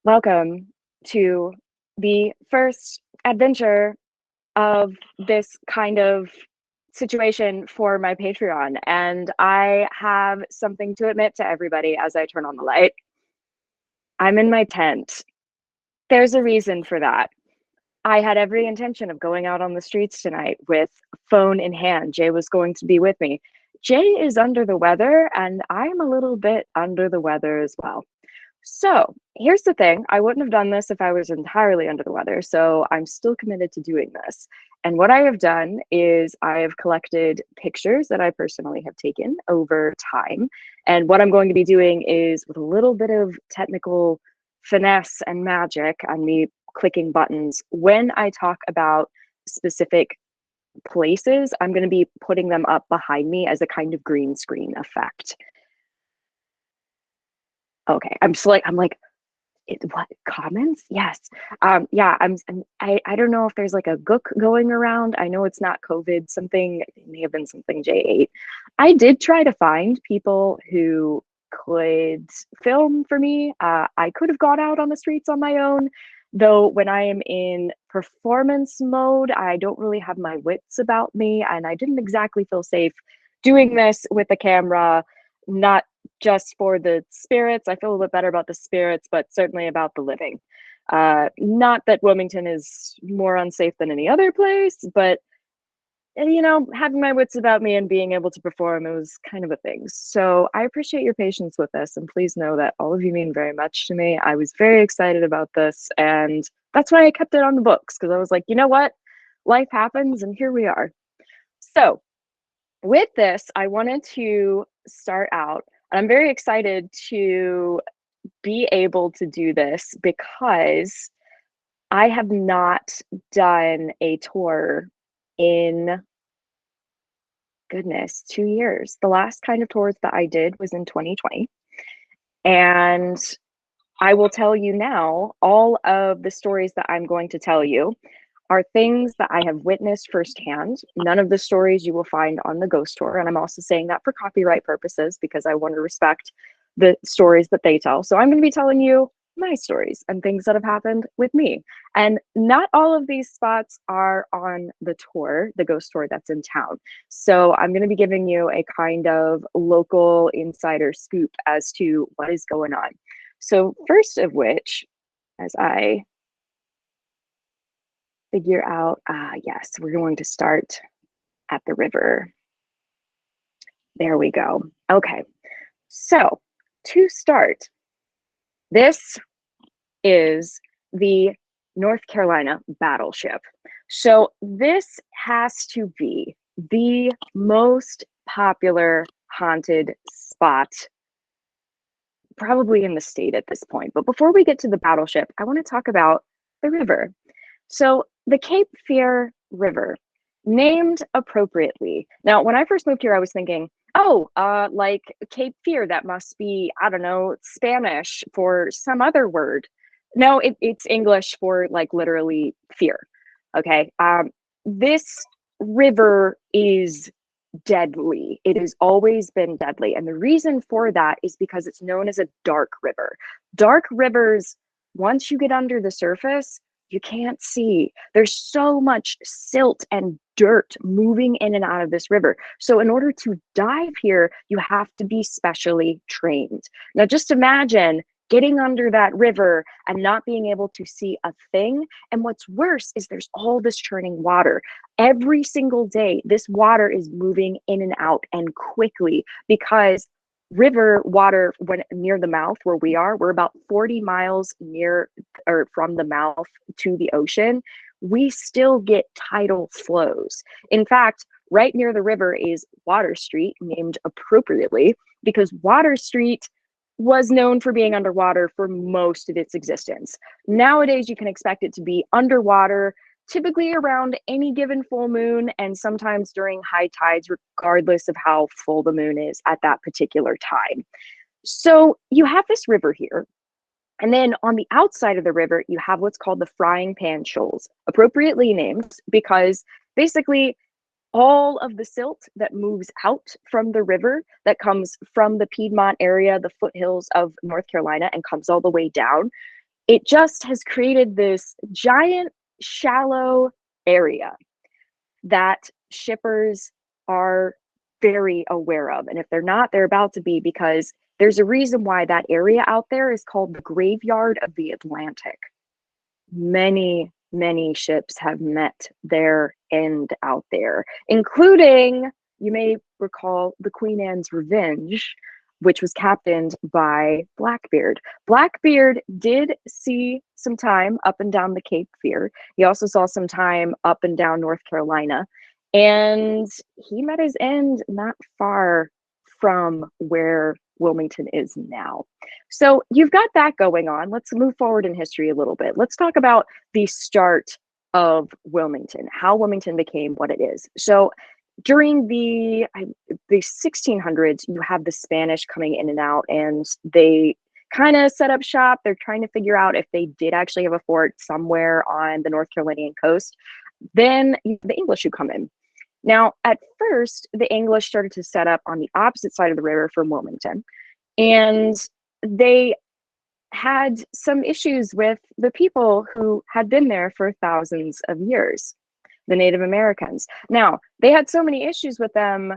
Welcome to the first adventure of this kind of situation for my Patreon. And I have something to admit to everybody as I turn on the light. I'm in my tent. There's a reason for that. I had every intention of going out on the streets tonight with phone in hand. Jay was going to be with me. Jay is under the weather, and I'm a little bit under the weather as well. So here's the thing. I wouldn't have done this if I was entirely under the weather. So I'm still committed to doing this. And what I have done is I have collected pictures that I personally have taken over time. And what I'm going to be doing is, with a little bit of technical finesse and magic on me clicking buttons, when I talk about specific places, I'm going to be putting them up behind me as a kind of green screen effect. Okay, I'm like, what, comments? Yes. Yeah, I don't know if there's like a gook going around. I know it's not COVID, something, it may have been something J8. I did try to find people who could film for me. I could have gone out on the streets on my own, though when I am in performance mode, I don't really have my wits about me, and I didn't exactly feel safe doing this with the camera, not just for the spirits. I feel a little bit better about the spirits, but certainly about the living. Not that Wilmington is more unsafe than any other place, but you know, having my wits about me and being able to perform, it was kind of a thing. So I appreciate your patience with this, and please know that all of you mean very much to me. I was very excited about this, and that's why I kept it on the books, because I was like, you know what? Life happens, and here we are. So with this, I wanted to start out. I'm very excited to be able to do this because I have not done a tour in, goodness, 2 years. The last kind of tours that I did was in 2020. And I will tell you now, all of the stories that I'm going to tell you are things that I have witnessed firsthand. None of the stories you will find on the ghost tour. And I'm also saying that for copyright purposes because I want to respect the stories that they tell. So I'm going to be telling you my stories and things that have happened with me. And not all of these spots are on the tour, the ghost tour that's in town. So I'm going to be giving you a kind of local insider scoop as to what is going on. So first of which, as I figure out, yes, we're going to start at the river. There we go. Okay, so to start, this is the North Carolina Battleship. So this has to be the most popular haunted spot probably in the state at this point. But before we get to the Battleship, I want to talk about the river. So the Cape Fear River, named appropriately. Now, when I first moved here, I was thinking, oh, like Cape Fear, that must be, I don't know, Spanish for some other word. No, it's English for like literally fear. Okay. This river is deadly. It has always been deadly. And the reason for that is because it's known as a dark river. Dark rivers, once you get under the surface, you can't see. There's so much silt and dirt moving in and out of this river. So in order to dive here, you have to be specially trained. Now, just imagine getting under that river and not being able to see a thing. And what's worse is there's all this churning water. Every single day, this water is moving in and out and quickly because river water, when near the mouth where we are, we're about 40 miles near or from the mouth to the ocean. We still get tidal flows. In fact, right near the river is Water Street, named appropriately because Water Street was known for being underwater for most of its existence. Nowadays, you can expect it to be underwater, typically around any given full moon and sometimes during high tides, regardless of how full the moon is at that particular time. So you have this river here. And then on the outside of the river, you have what's called the Frying Pan Shoals, appropriately named because basically all of the silt that moves out from the river that comes from the Piedmont area, the foothills of North Carolina, and comes all the way down, It just has created this giant, shallow area that shippers are very aware of. And if they're not, they're about to be, because there's a reason why that area out there is called the graveyard of the Atlantic. Many, many ships have met their end out there, including, you may recall, the Queen Anne's Revenge, which was captained by Blackbeard. Blackbeard did see some time up and down the Cape Fear. He also saw some time up and down North Carolina, and he met his end not far from where Wilmington is now. So you've got that going on. Let's move forward in history a little bit. Let's talk about the start of Wilmington, how Wilmington became what it is. So during the 1600s, you have the Spanish coming in and out, and they kind of set up shop. They're trying to figure out if they did actually have a fort somewhere on the North Carolinian coast. Then the English who come in. Now, at first, the English started to set up on the opposite side of the river from Wilmington, and they had some issues with the people who had been there for thousands of years, the Native Americans. Now, they had so many issues with them,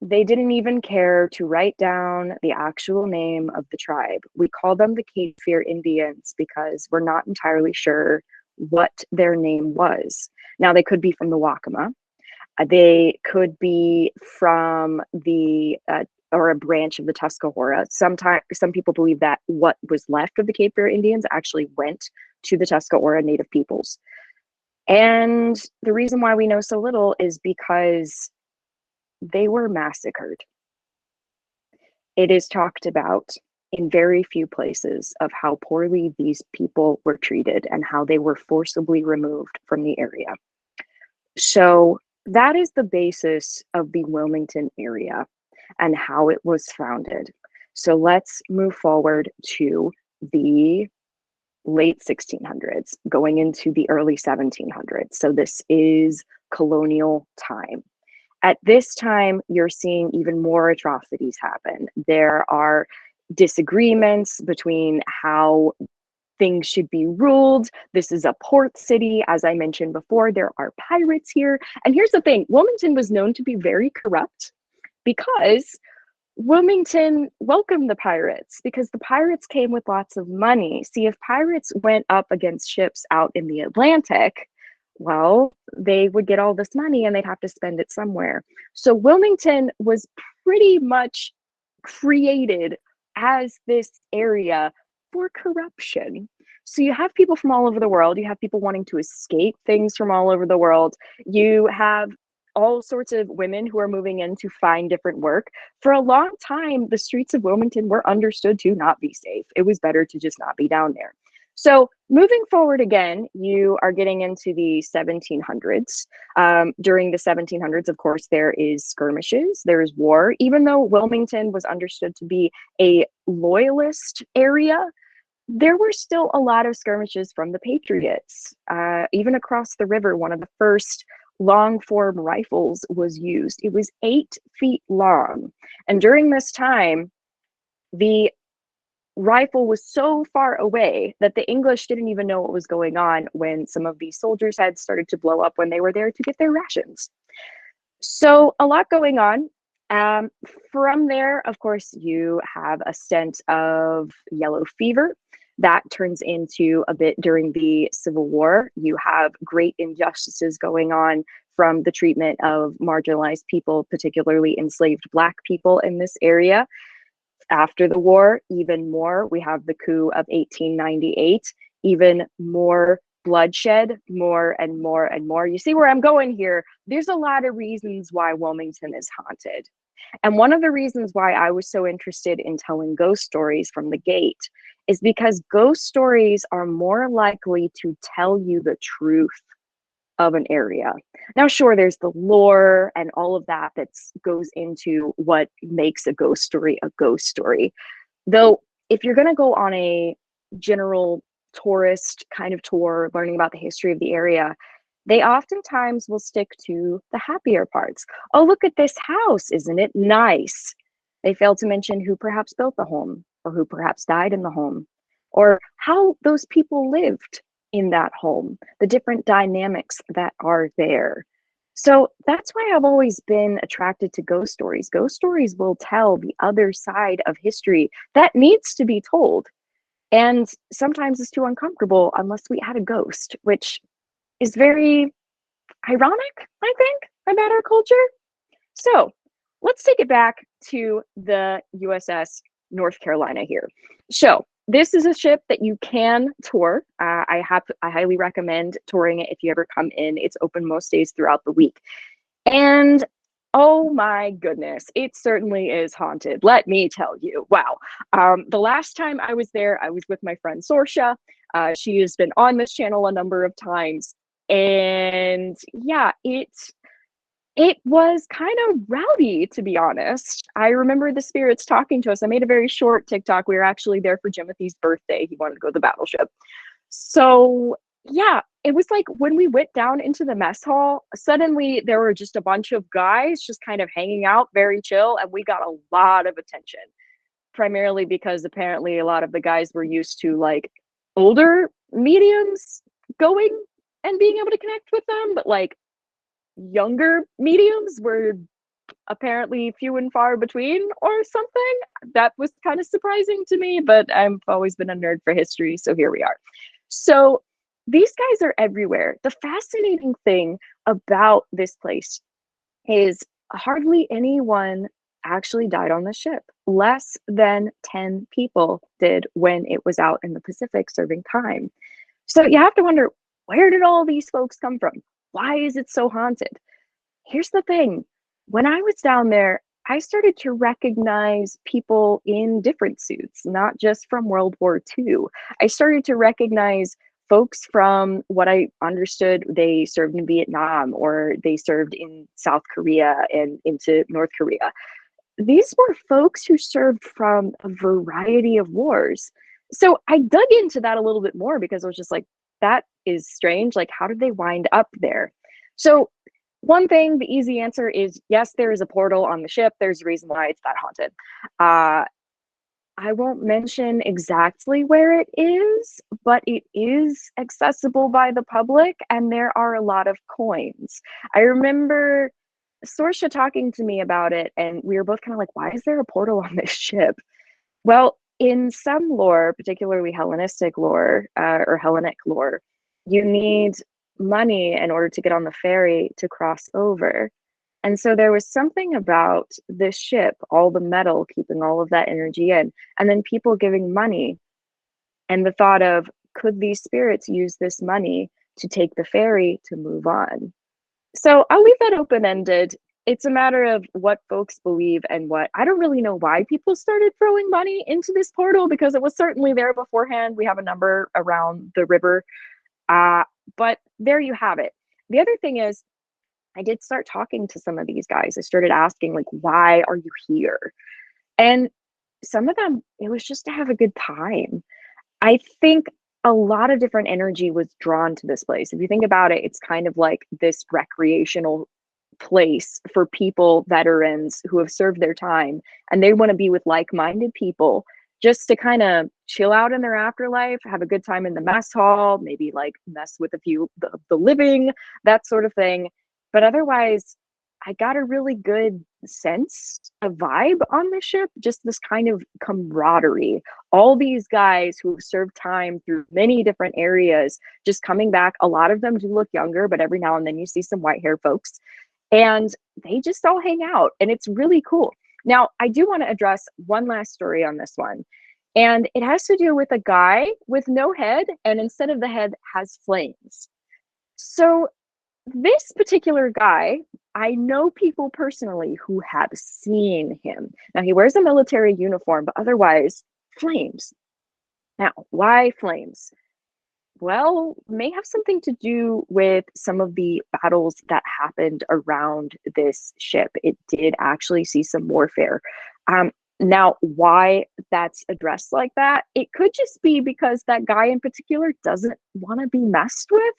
they didn't even care to write down the actual name of the tribe. We call them the Cape Fear Indians because we're not entirely sure what their name was. Now, they could be from the Wakama. They could be from the or a branch of the Tuscarora. Some people believe that what was left of the Cape Fear Indians actually went to the Tuscarora Native peoples. And the reason why we know so little is because they were massacred. It is talked about in very few places of how poorly these people were treated and how they were forcibly removed from the area. So that is the basis of the Wilmington area and how it was founded. So let's move forward to the late 1600s, going into the early 1700s. So this is colonial time. At this time, you're seeing even more atrocities happen. There are disagreements between how things should be ruled. This is a port city. As I mentioned before, there are pirates here. And here's the thing, Wilmington was known to be very corrupt because Wilmington welcomed the pirates, because the pirates came with lots of money. See, if pirates went up against ships out in the Atlantic, well, they would get all this money and they'd have to spend it somewhere. So Wilmington was pretty much created as this area for corruption. So you have people from all over the world. You have people wanting to escape things from all over the world. You have all sorts of women who are moving in to find different work. For a long time, the streets of Wilmington were understood to not be safe. It was better to just not be down there. So moving forward again, you are getting into the 1700s. During the 1700s, of course, there is skirmishes, there is war. Even though Wilmington was understood to be a loyalist area, there were still a lot of skirmishes from the Patriots. Even across the river, one of the first long form rifles was used. It was 8 feet long. And during this time, the rifle was so far away that the English didn't even know what was going on when some of these soldiers' heads started to blow up when they were there to get their rations. So a lot going on. From there, of course, you have a stint of yellow fever. That turns into a bit during the Civil War. You have great injustices going on from the treatment of marginalized people, particularly enslaved Black people in this area. After the war, even more. We have the coup of 1898, even more bloodshed, more and more and more. You see where I'm going here? There's a lot of reasons why Wilmington is haunted. And one of the reasons why I was so interested in telling ghost stories from the gate is because ghost stories are more likely to tell you the truth of an area. Now, sure, there's the lore and all of that goes into what makes a ghost story a ghost story. Though, if you're going to go on a general tourist kind of tour, learning about the history of the area, they oftentimes will stick to the happier parts. Oh, look at this house. Isn't it nice? They fail to mention who perhaps built the home, or who perhaps died in the home, or how those people lived in that home, the different dynamics that are there. So that's why I've always been attracted to ghost stories. Ghost stories will tell the other side of history that needs to be told. And sometimes it's too uncomfortable unless we add a ghost, which is very ironic, I think, about our culture. So let's take it back to the USS North Carolina here. So this is a ship that you can tour. I highly recommend touring it if you ever come in. It's open most days throughout the week. And oh my goodness, it certainly is haunted. Let me tell you. Wow. The last time I was there, I was with my friend Sorsha. She has been on this channel a number of times. And yeah, it was kind of rowdy, to be honest. I remember the spirits talking to us. I made a very short TikTok. We were actually there for Timothy's birthday. He wanted to go to the battleship. So yeah, it was like when we went down into the mess hall, suddenly there were just a bunch of guys just kind of hanging out, very chill, and we got a lot of attention. Primarily because apparently a lot of the guys were used to like older mediums going and being able to connect with them, but like younger mediums were apparently few and far between or something. That was kind of surprising to me, but I've always been a nerd for history, so here we are. So these guys are everywhere. The fascinating thing about this place is hardly anyone actually died on the ship. Less than 10 people did when it was out in the Pacific serving time. So you have to wonder, where did all these folks come from? Why is it so haunted? Here's the thing. When I was down there, I started to recognize people in different suits, not just from World War II. I started to recognize folks from what I understood they served in Vietnam or they served in South Korea and into North Korea. These were folks who served from a variety of wars. So I dug into that a little bit more because I was just like, that is strange. Like, how did they wind up there? So one thing, the easy answer is yes, there is a portal on the ship. There's a reason why it's that haunted. I won't mention exactly where it is, but it is accessible by the public, and there are a lot of coins. I remember Sorsha talking to me about it, and we were both kind of like, why is there a portal on this ship? Well, in some lore, particularly Hellenistic lore or Hellenic lore, you need money in order to get on the ferry to cross over. And so there was something about this ship, all the metal, keeping all of that energy in, and then people giving money. And the thought of, could these spirits use this money to take the ferry to move on? So I'll leave that open-ended. It's a matter of what folks believe and what. I don't really know why people started throwing money into this portal because it was certainly there beforehand. We have a number around the river. But there you have it. The other thing is, I did start talking to some of these guys. I started asking, like, why are you here? And some of them, it was just to have a good time. I think a lot of different energy was drawn to this place. If you think about it, it's kind of like this recreational place for people, veterans who have served their time, and they want to be with like-minded people just to kind of chill out in their afterlife, have a good time in the mess hall, maybe like mess with a few the living, that sort of thing. But otherwise, I got a really good sense, a vibe on the ship, just this kind of camaraderie. All these guys who have served time through many different areas, just coming back. A lot of them do look younger, but every now and then you see some white-haired folks. And they just all hang out, and it's really cool. Now, I do want to address one last story on this one. And it has to do with a guy with no head, and instead of the head has flames. So this particular guy, I know people personally who have seen him. Now, he wears a military uniform, but otherwise, flames. Now, why flames? Well, may have something to do with some of the battles that happened around this ship. It did actually see some warfare. Now, why that's addressed like that, it could just be because that guy in particular doesn't want to be messed with.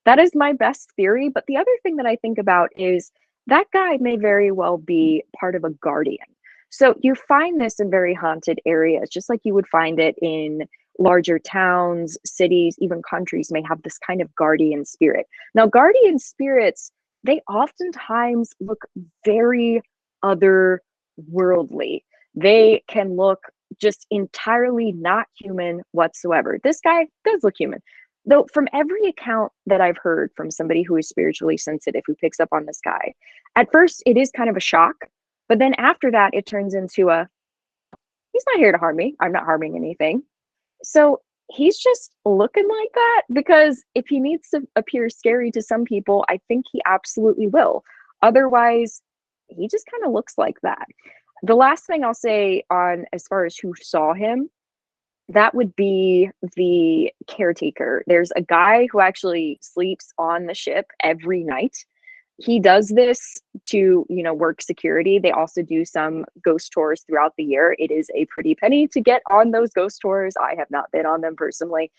That is my best theory. But the other thing that I think about is that guy may very well be part of a guardian. So you find this in very haunted areas, just like you would find it in larger towns, cities, even countries may have this kind of guardian spirit. Now, guardian spirits, they oftentimes look very otherworldly. They can look just entirely not human whatsoever. This guy does look human. Though, from every account that I've heard from somebody who is spiritually sensitive who picks up on this guy, at first it is kind of a shock, but then after that, it turns into a he's not here to harm me. I'm not harming anything. So he's just looking like that because if he needs to appear scary to some people, I think he absolutely will. Otherwise, he just kind of looks like that. The last thing I'll say on as far as who saw him, that would be the caretaker. There's a guy who actually sleeps on the ship every night. He does this to, work security. They also do some ghost tours throughout the year. It is a pretty penny to get on those ghost tours. I have not been on them personally,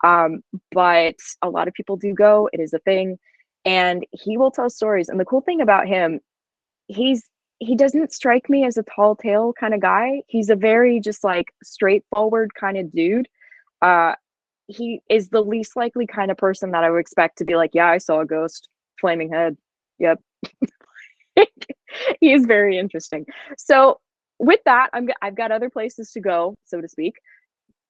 but a lot of people do go. It is a thing, and he will tell stories. And the cool thing about him, he doesn't strike me as a tall tale kind of guy. He's a very just like straightforward kind of dude. He is the least likely kind of person that I would expect to be like, yeah, I saw a ghost, flaming head. Yep. He is very interesting. So with that, I've got other places to go, so to speak.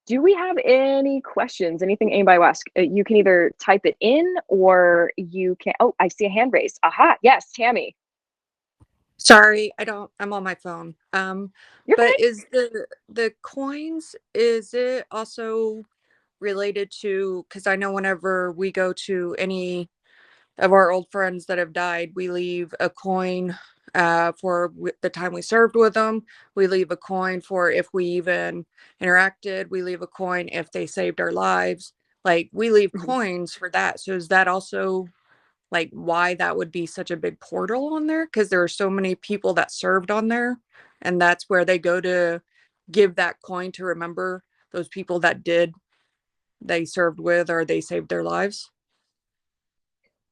Do we have any questions? Anything anybody will ask? You can either type it in or you can. Oh, I see a hand raised. Aha. Yes, Tammy. Sorry, I'm on my phone. You're fine. But is the coins, is it also related to, because I know whenever we go to any of our old friends that have died, we leave a coin for the time we served with them. We leave a coin for if we even interacted. We leave a coin if they saved our lives. Like, we leave Mhm. coins for that. So is that also like why that would be such a big portal on there? Because there are so many people that served on there, and that's where they go to give that coin to remember those people that they served with or they saved their lives.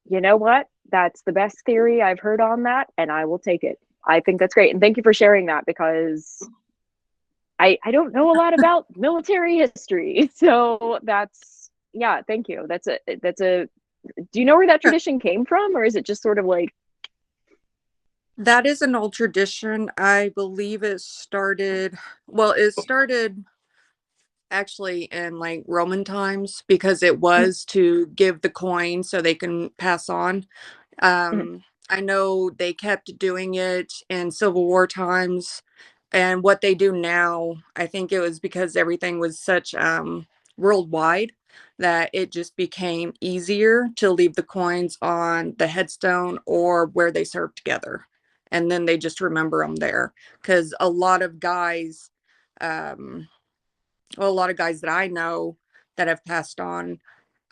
You know what? That's the best theory I've heard on that, and I will take it. I think that's great. And thank you for sharing that because I don't know a lot about military history. So yeah, thank you. That's a do you know where that tradition came from, or is it just sort of like That is an old tradition. I believe it started actually in like Roman times because it mhm, was to give the coin so they can pass on. mhm, I know they kept doing it in Civil War times, and what they do now, I think it was because everything was such worldwide that it just became easier to leave the coins on the headstone or where they served together. And then they just remember them there. Because um, a lot of guys that I know that have passed on,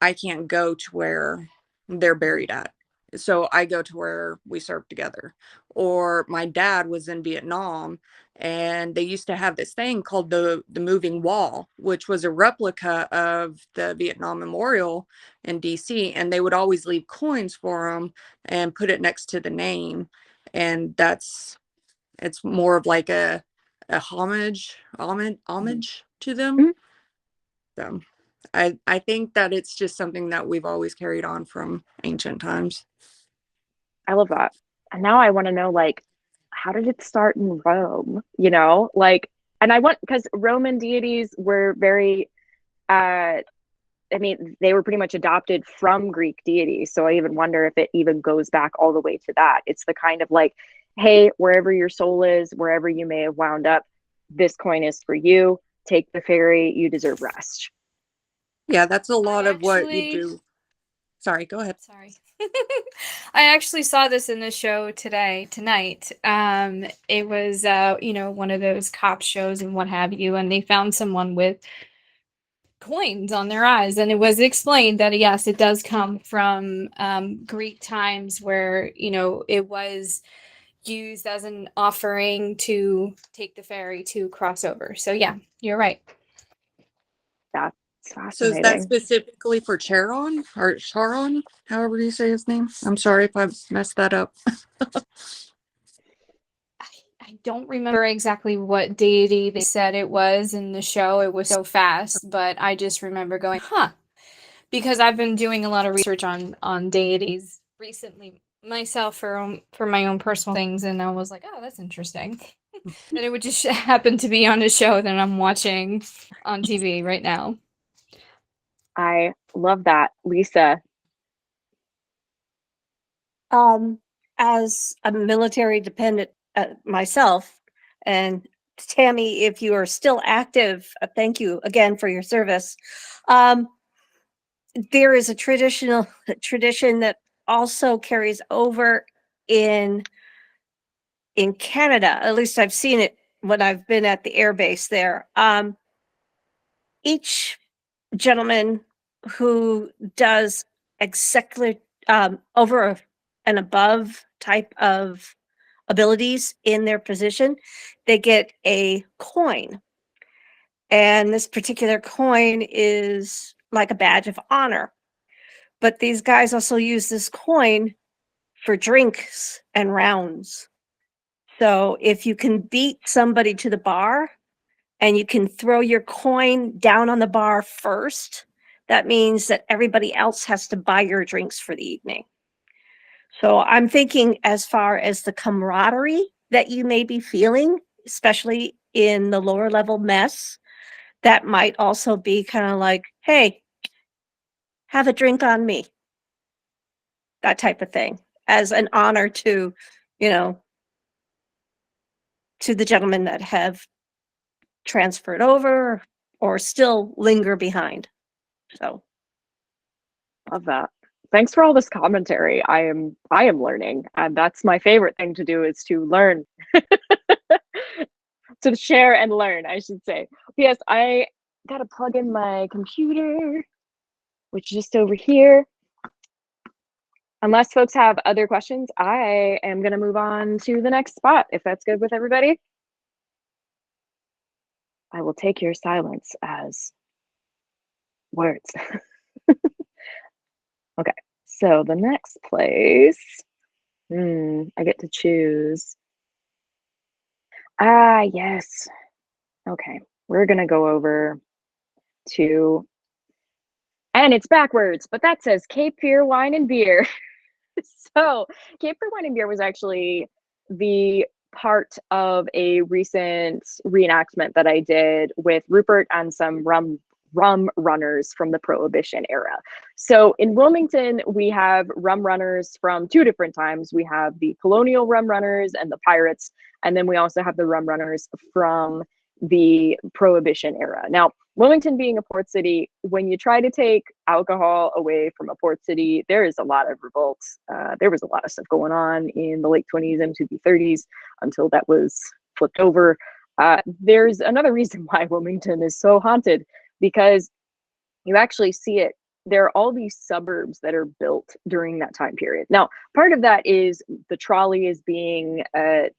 I can't go to where they're buried at. So I go to where we served together. Or my dad was in Vietnam, and they used to have this thing called the moving wall, which was a replica of the Vietnam Memorial in DC, and they would always leave coins for them and put it next to the name. And it's more of like a mhm, homage to them. mhm. So I think that it's just something that we've always carried on from ancient times. I love that. And now I want to know, like, how did it start in Rome? Like, and I want because Roman deities were very I mean, they were pretty much adopted from Greek deities. So I even wonder if it even goes back all the way to that. It's the kind of like, hey, wherever your soul is, wherever you may have wound up, this coin is for you. Take the ferry. You deserve rest. Yeah, that's a I lot of what you actually, do. Sorry, go ahead. sorry. I actually saw this in the show tonight. It was, one of those cop shows and what have you, and they found someone with coins on their eyes, and it was explained that yes, it does come from Greek times where it was used as an offering to take the ferry to cross over. So yeah, you're right. That's So is that fascinating. specifically for Charon or Charon, however you say his name? I'm sorry if I messed that up. I don't remember exactly what deity they said it was in the show. It was so fast, but I just remember going, huh, because I've been doing a lot of research on deities recently myself for my own personal things, and I was like, oh, that's interesting. And it would just happen to be on a show that I'm watching on TV right now. I love that. Lisa. As a military dependent myself, and Tammy, if you are still active, thank you again for your service. There is a tradition that also carries over in Canada. At least I've seen it when I've been at the air base there. Each gentleman who does exactly over and above type of abilities in their position, they get a coin. And this particular coin is like a badge of honor. But these guys also use this coin for drinks and rounds. So if you can beat somebody to the bar and you can throw your coin down on the bar first, that means that everybody else has to buy your drinks for the evening. So I'm thinking as far as the camaraderie that you may be feeling, especially in the lower level mess, that might also be kind of like, hey, have a drink on me. That type of thing, as an honor to, to the gentlemen that have transferred over or still linger behind. So Love that. Thanks for all this commentary. I am learning, and that's my favorite thing to do, is to learn. To share and learn, I should say. Yes, I gotta plug in my computer, which is just over here. Unless folks have other questions, I am gonna move on to the next spot, if that's good with everybody. I will take your silence as words. Okay, so the next place, I get to choose. Ah, yes. Okay, we're gonna go over to, and it's backwards, but that says Cape Fear Wine and Beer. So Cape Fear Wine and Beer was actually the part of a recent reenactment that I did with Rupert and some rum runners from the Prohibition era. So in Wilmington, we have rum runners from two different times. We have the colonial rum runners and the pirates, and then we also have the rum runners from the Prohibition era. Now, Wilmington being a port city, when you try to take alcohol away from a port city, there is a lot of revolts. There was a lot of stuff going on in the late 20s into the 30s until that was flipped over. There's another reason why Wilmington is so haunted, because you actually see it. There are all these suburbs that are built during that time period. Now, part of that is the trolley is being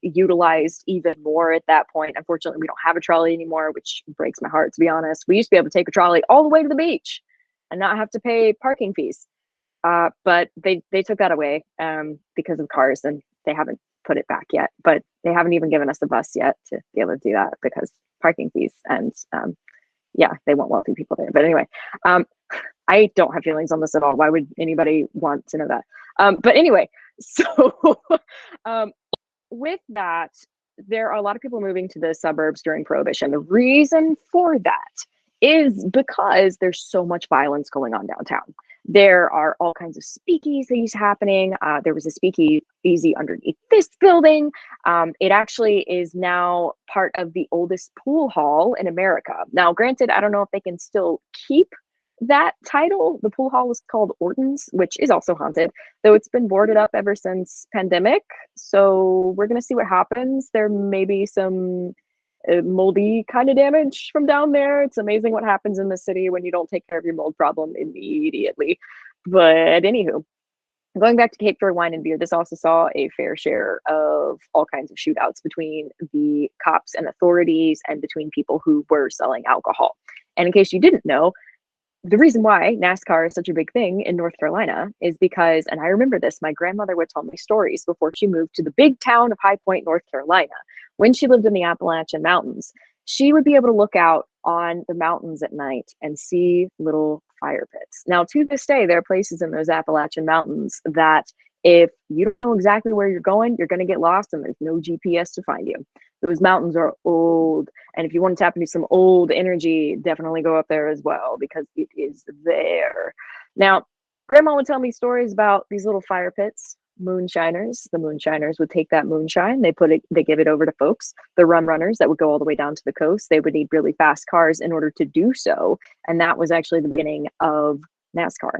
utilized even more at that point. Unfortunately, we don't have a trolley anymore, which breaks my heart, to be honest. We used to be able to take a trolley all the way to the beach and not have to pay parking fees. But they took that away because of cars, and they haven't put it back yet. But they haven't even given us a bus yet to be able to do that because parking fees. And yeah, they want wealthy people there. But anyway, I don't have feelings on this at all. Why would anybody want to know that? But anyway, so with that, there are a lot of people moving to the suburbs during Prohibition. The reason for that is because there's so much violence going on downtown. There are all kinds of speakeasies happening. There was a speakeasy underneath this building. It actually is now part of the oldest pool hall in America. Now, granted, I don't know if they can still keep that title. The pool hall was called Orton's, which is also haunted, though it's been boarded up ever since pandemic. So we're going to see what happens. There may be some moldy kind of damage from down there. It's amazing what happens in the city when you don't take care of your mold problem immediately. But anywho, going back to Cape Fear Wine and Beer, this also saw a fair share of all kinds of shootouts between the cops and authorities and between people who were selling alcohol. And in case you didn't know, the reason why NASCAR is such a big thing in North Carolina is because, and I remember this, my grandmother would tell me stories before she moved to the big town of High Point, North Carolina, when she lived in the Appalachian Mountains, she would be able to look out on the mountains at night and see little fire pits. Now, to this day, there are places in those Appalachian Mountains that if you don't know exactly where you're going to get lost and there's no GPS to find you. Those mountains are old. And if you want to tap into some old energy, definitely go up there as well because it is there. Now, Grandma would tell me stories about these little fire pits, moonshiners. The moonshiners would take that moonshine, they give it over to folks, the rum runners that would go all the way down to the coast. They would need really fast cars in order to do so. And that was actually the beginning of NASCAR.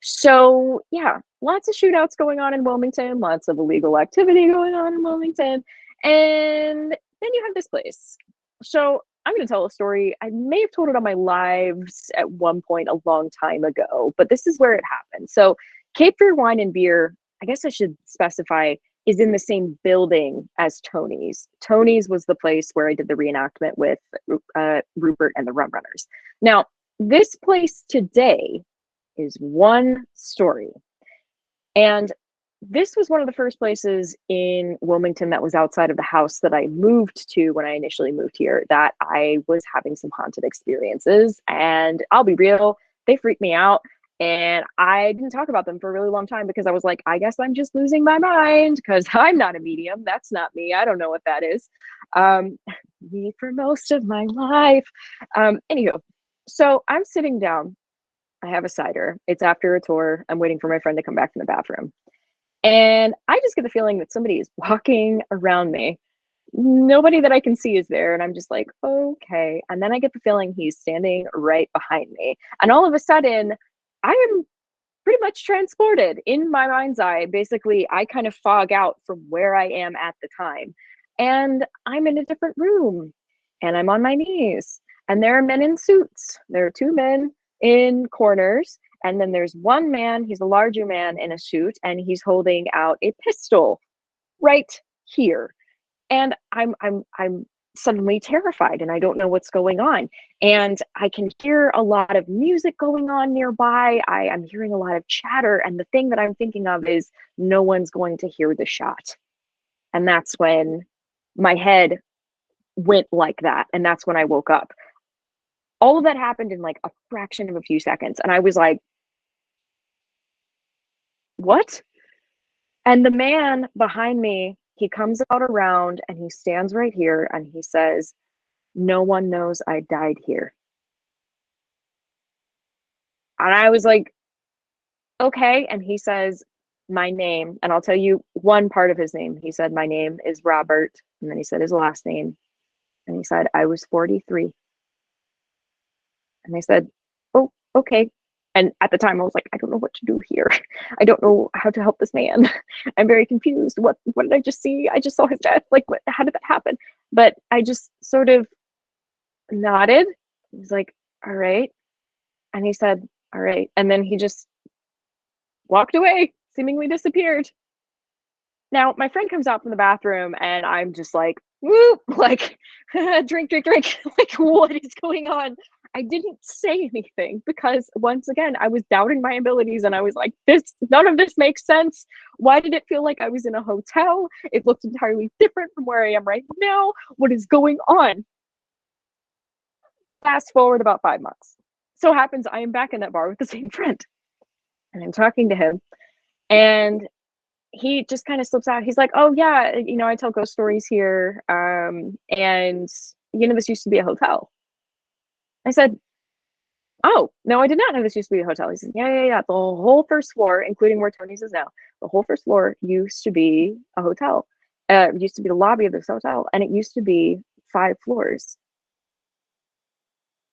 So yeah, lots of shootouts going on in Wilmington, lots of illegal activity going on in Wilmington. And then you have this place. So I'm going to tell a story. I may have told it on my lives at one point a long time ago, but this is where it happened. So Cape Fear Wine and Beer, I guess I should specify, is in the same building as Tony's. Tony's was the place where I did the reenactment with Rupert and the Rum Runners. Now, this place today is one story. And this was one of the first places in Wilmington that was outside of the house that I moved to when I initially moved here, that I was having some haunted experiences. And I'll be real, they freaked me out. And I didn't talk about them for a really long time because I was like, I guess I'm just losing my mind because I'm not a medium. That's not me. I don't know what that is. Me for most of my life. Anywho, so I'm sitting down. I have a cider. It's after a tour. I'm waiting for my friend to come back from the bathroom. And I just get the feeling that somebody is walking around me. Nobody that I can see is there. And I'm just like, okay. And then I get the feeling he's standing right behind me. And all of a sudden, I am pretty much transported in my mind's eye. Basically, I kind of fog out from where I am at the time. And I'm in a different room. And I'm on my knees. And there are men in suits. There are two men in corners, and then there's one man, he's a larger man in a suit, and he's holding out a pistol right here. And I'm suddenly terrified and I don't know what's going on. And I can hear a lot of music going on nearby. I'm hearing a lot of chatter, and the thing that I'm thinking of is no one's going to hear the shot. And that's when my head went like that, and that's when I woke up. All of that happened in like a fraction of a few seconds. And I was like, what? And the man behind me, he comes out around and he stands right here and he says, no one knows I died here. And I was like, okay. And he says, my name, and I'll tell you one part of his name. He said, my name is Robert. And then he said his last name. And he said, I was 43. And they said, oh, okay. And at the time I was like, I don't know what to do here. I don't know how to help this man. I'm very confused. What did I just see? I just saw his death. Like, how did that happen? But I just sort of nodded. He was like, all right. And he said, all right. And then he just walked away, seemingly disappeared. Now, my friend comes out from the bathroom and I'm just like, woo, like, drink. Like, what is going on? I didn't say anything because once again, I was doubting my abilities and I was like, none of this makes sense. Why did it feel like I was in a hotel? It looked entirely different from where I am right now. What is going on? Fast forward about 5 months. So happens I am back in that bar with the same friend and I'm talking to him and he just kind of slips out. He's like, oh yeah, I tell ghost stories here. And this used to be a hotel. I said, oh, no, I did not know this used to be a hotel. He said, yeah. The whole first floor, including where Tony's is now, the whole first floor used to be a hotel. It used to be the lobby of this hotel, and it used to be 5 floors.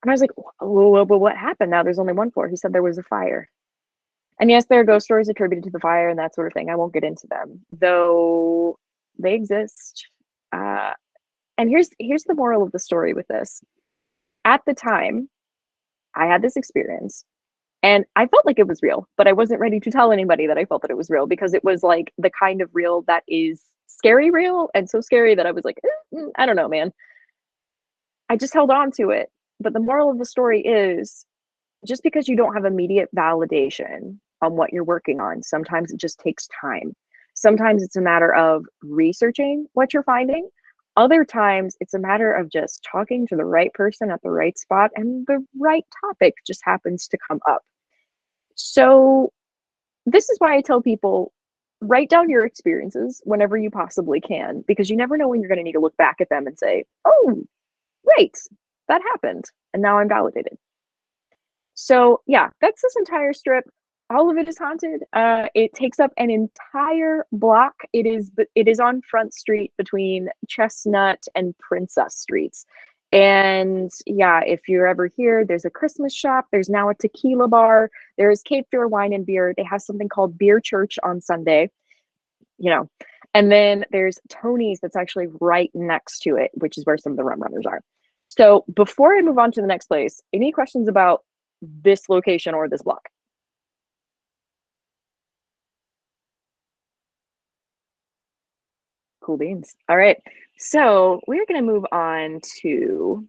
And I was like, whoa, but what happened? Now there's only 1 floor. He said there was a fire. And yes, there are ghost stories attributed to the fire and that sort of thing. I won't get into them, though they exist. And here's the moral of the story with this. At the time, I had this experience and I felt like it was real, but I wasn't ready to tell anybody that I felt that it was real because it was like the kind of real that is scary real, and so scary that I was like, I don't know, man. I just held on to it. But the moral of the story is just because you don't have immediate validation on what you're working on, sometimes it just takes time. Sometimes it's a matter of researching what you're finding, Other times it's a matter of just talking to the right person at the right spot, and the right topic just happens to come up. So this is why I tell people, write down your experiences whenever you possibly can, because you never know when you're going to need to look back at them and say, oh, wait, that happened, and now I'm validated. So yeah, that's this entire strip. All of it is haunted. It takes up an entire block. It is on Front Street between Chestnut and Princess Streets. And yeah, if you're ever here, there's a Christmas shop. There's now a tequila bar. There's Cape Fear Wine and Beer. They have something called Beer Church on Sunday, you know. And then there's Tony's that's actually right next to it, which is where some of the rum runners are. So before I move on to the next place, any questions about this location or this block? Cool beans. All right, so we're going to move on to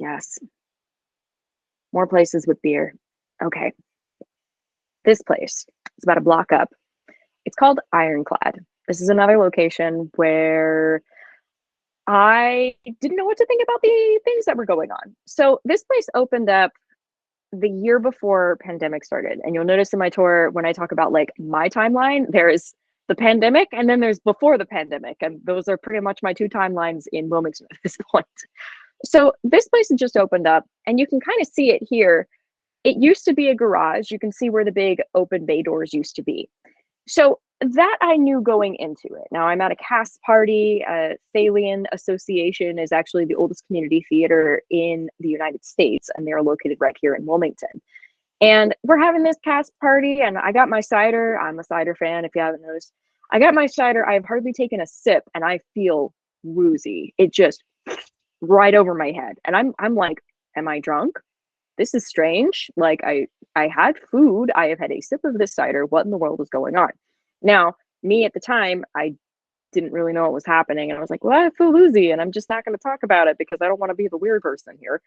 yes, more places with beer. Okay, this place is about a block up. It's called Ironclad. This is another location where I didn't know what to think about the things that were going on. So this place opened up the year before pandemic started. And you'll notice in my tour, when I talk about like my timeline, there's the pandemic and then there's before the pandemic. And those are pretty much my two timelines in Wilmington at this point. So this place has just opened up, and you can kind of see it here. It used to be a garage. You can see where the big open bay doors used to be. So that I knew going into it. Now I'm at a cast party. Thalian Association is actually the oldest community theater in the United States, and they're located right here in Wilmington. And we're having this cast party, and I got my cider. I'm a cider fan, if you haven't noticed. I got my cider. I've hardly taken a sip, and I feel woozy. It just right over my head. And I'm like, am I drunk? This is strange. Like I had food. I have had a sip of this cider. What in the world is going on? Now, me at the time, I didn't really know what was happening. And I was like, well, I feel woozy, and I'm just not going to talk about it because I don't want to be the weird person here.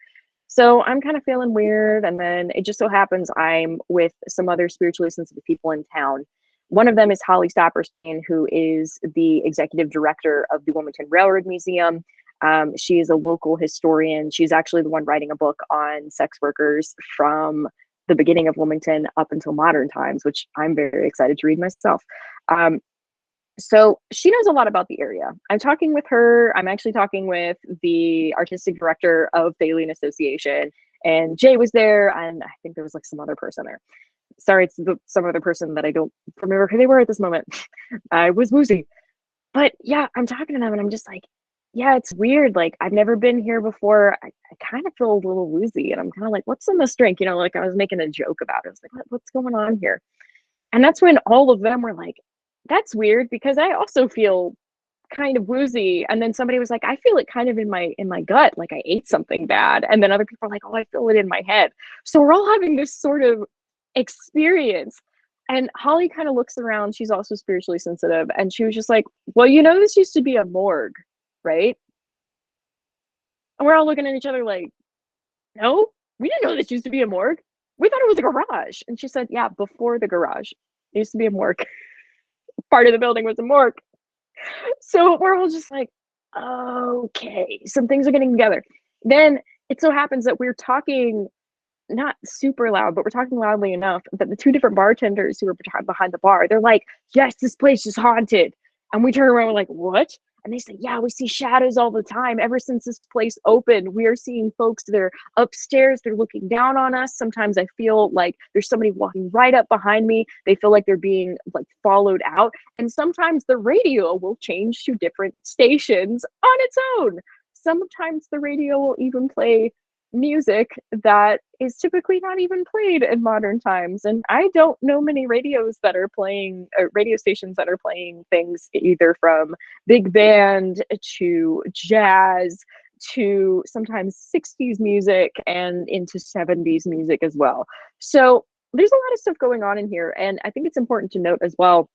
So I'm kind of feeling weird. And then it just so happens I'm with some other spiritually sensitive people in town. One of them is Holly Stapperstein, who is the executive director of the Wilmington Railroad Museum. She is a local historian. She's actually the one writing a book on sex workers from the beginning of Wilmington up until modern times, which I'm very excited to read myself. So she knows a lot about the area. I'm talking with her. I'm actually talking with the artistic director of Thalian Association, and Jay was there, and I think there was like some other person there. Sorry, it's some other person that I don't remember who they were at this moment. I was woozy. But yeah, I'm talking to them, and I'm just like, yeah, it's weird. Like, I've never been here before. I kind of feel a little woozy, and I'm kind of like, what's in this drink? You know, like I was making a joke about it. I was like, what's going on here? And that's when all of them were like, that's weird, because I also feel kind of woozy. And then somebody was like, I feel it kind of in my gut, like I ate something bad. And then other people are like, oh, I feel it in my head. So we're all having this sort of experience. And Holly kind of looks around. She's also spiritually sensitive. And she was just like, well, you know, this used to be a morgue, right? And we're all looking at each other like, no, we didn't know this used to be a morgue. We thought it was a garage. And she said, yeah, before the garage, it used to be a morgue. Part of the building was a morgue. So we're all just like, okay, some things are getting together. Then it so happens that we're talking not super loud, but we're talking loudly enough that the two different bartenders who were behind the bar, they're like, yes, this place is haunted. And we turn around, we're like, what? And they say, yeah, we see shadows all the time. Ever since this place opened, we are seeing folks that are upstairs. They're looking down on us. Sometimes I feel like there's somebody walking right up behind me. They feel like they're being like followed out. And sometimes the radio will change to different stations on its own. Sometimes the radio will even play music that is typically not even played in modern times. And I don't know many radio stations that are playing things either from big band to jazz to sometimes 60s music and into 70s music as well. So there's a lot of stuff going on in here. And I think it's important to note as well,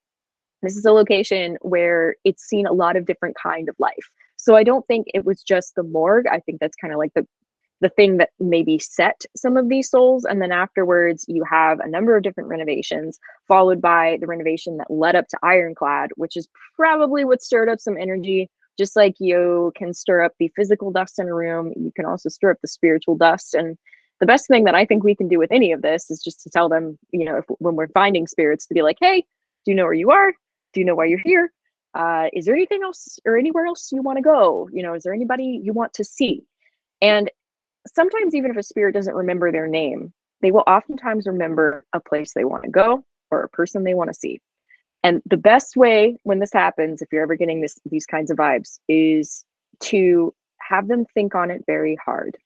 this is a location where it's seen a lot of different kind of life. So I don't think it was just the morgue. I think that's kind of like the the thing that maybe set some of these souls. And then afterwards, you have a number of different renovations, followed by the renovation that led up to Ironclad, which is probably what stirred up some energy. Just like you can stir up the physical dust in a room, you can also stir up the spiritual dust. And the best thing that I think we can do with any of this is just to tell them, you know, when we're finding spirits, to be like, hey, do you know where you are? Do you know why you're here? Is there anything else or anywhere else you want to go? You know, is there anybody you want to see? And sometimes even if a spirit doesn't remember their name, they will oftentimes remember a place they want to go or a person they want to see. And the best way when this happens, if you're ever getting these kinds of vibes, is to have them think on it very hard.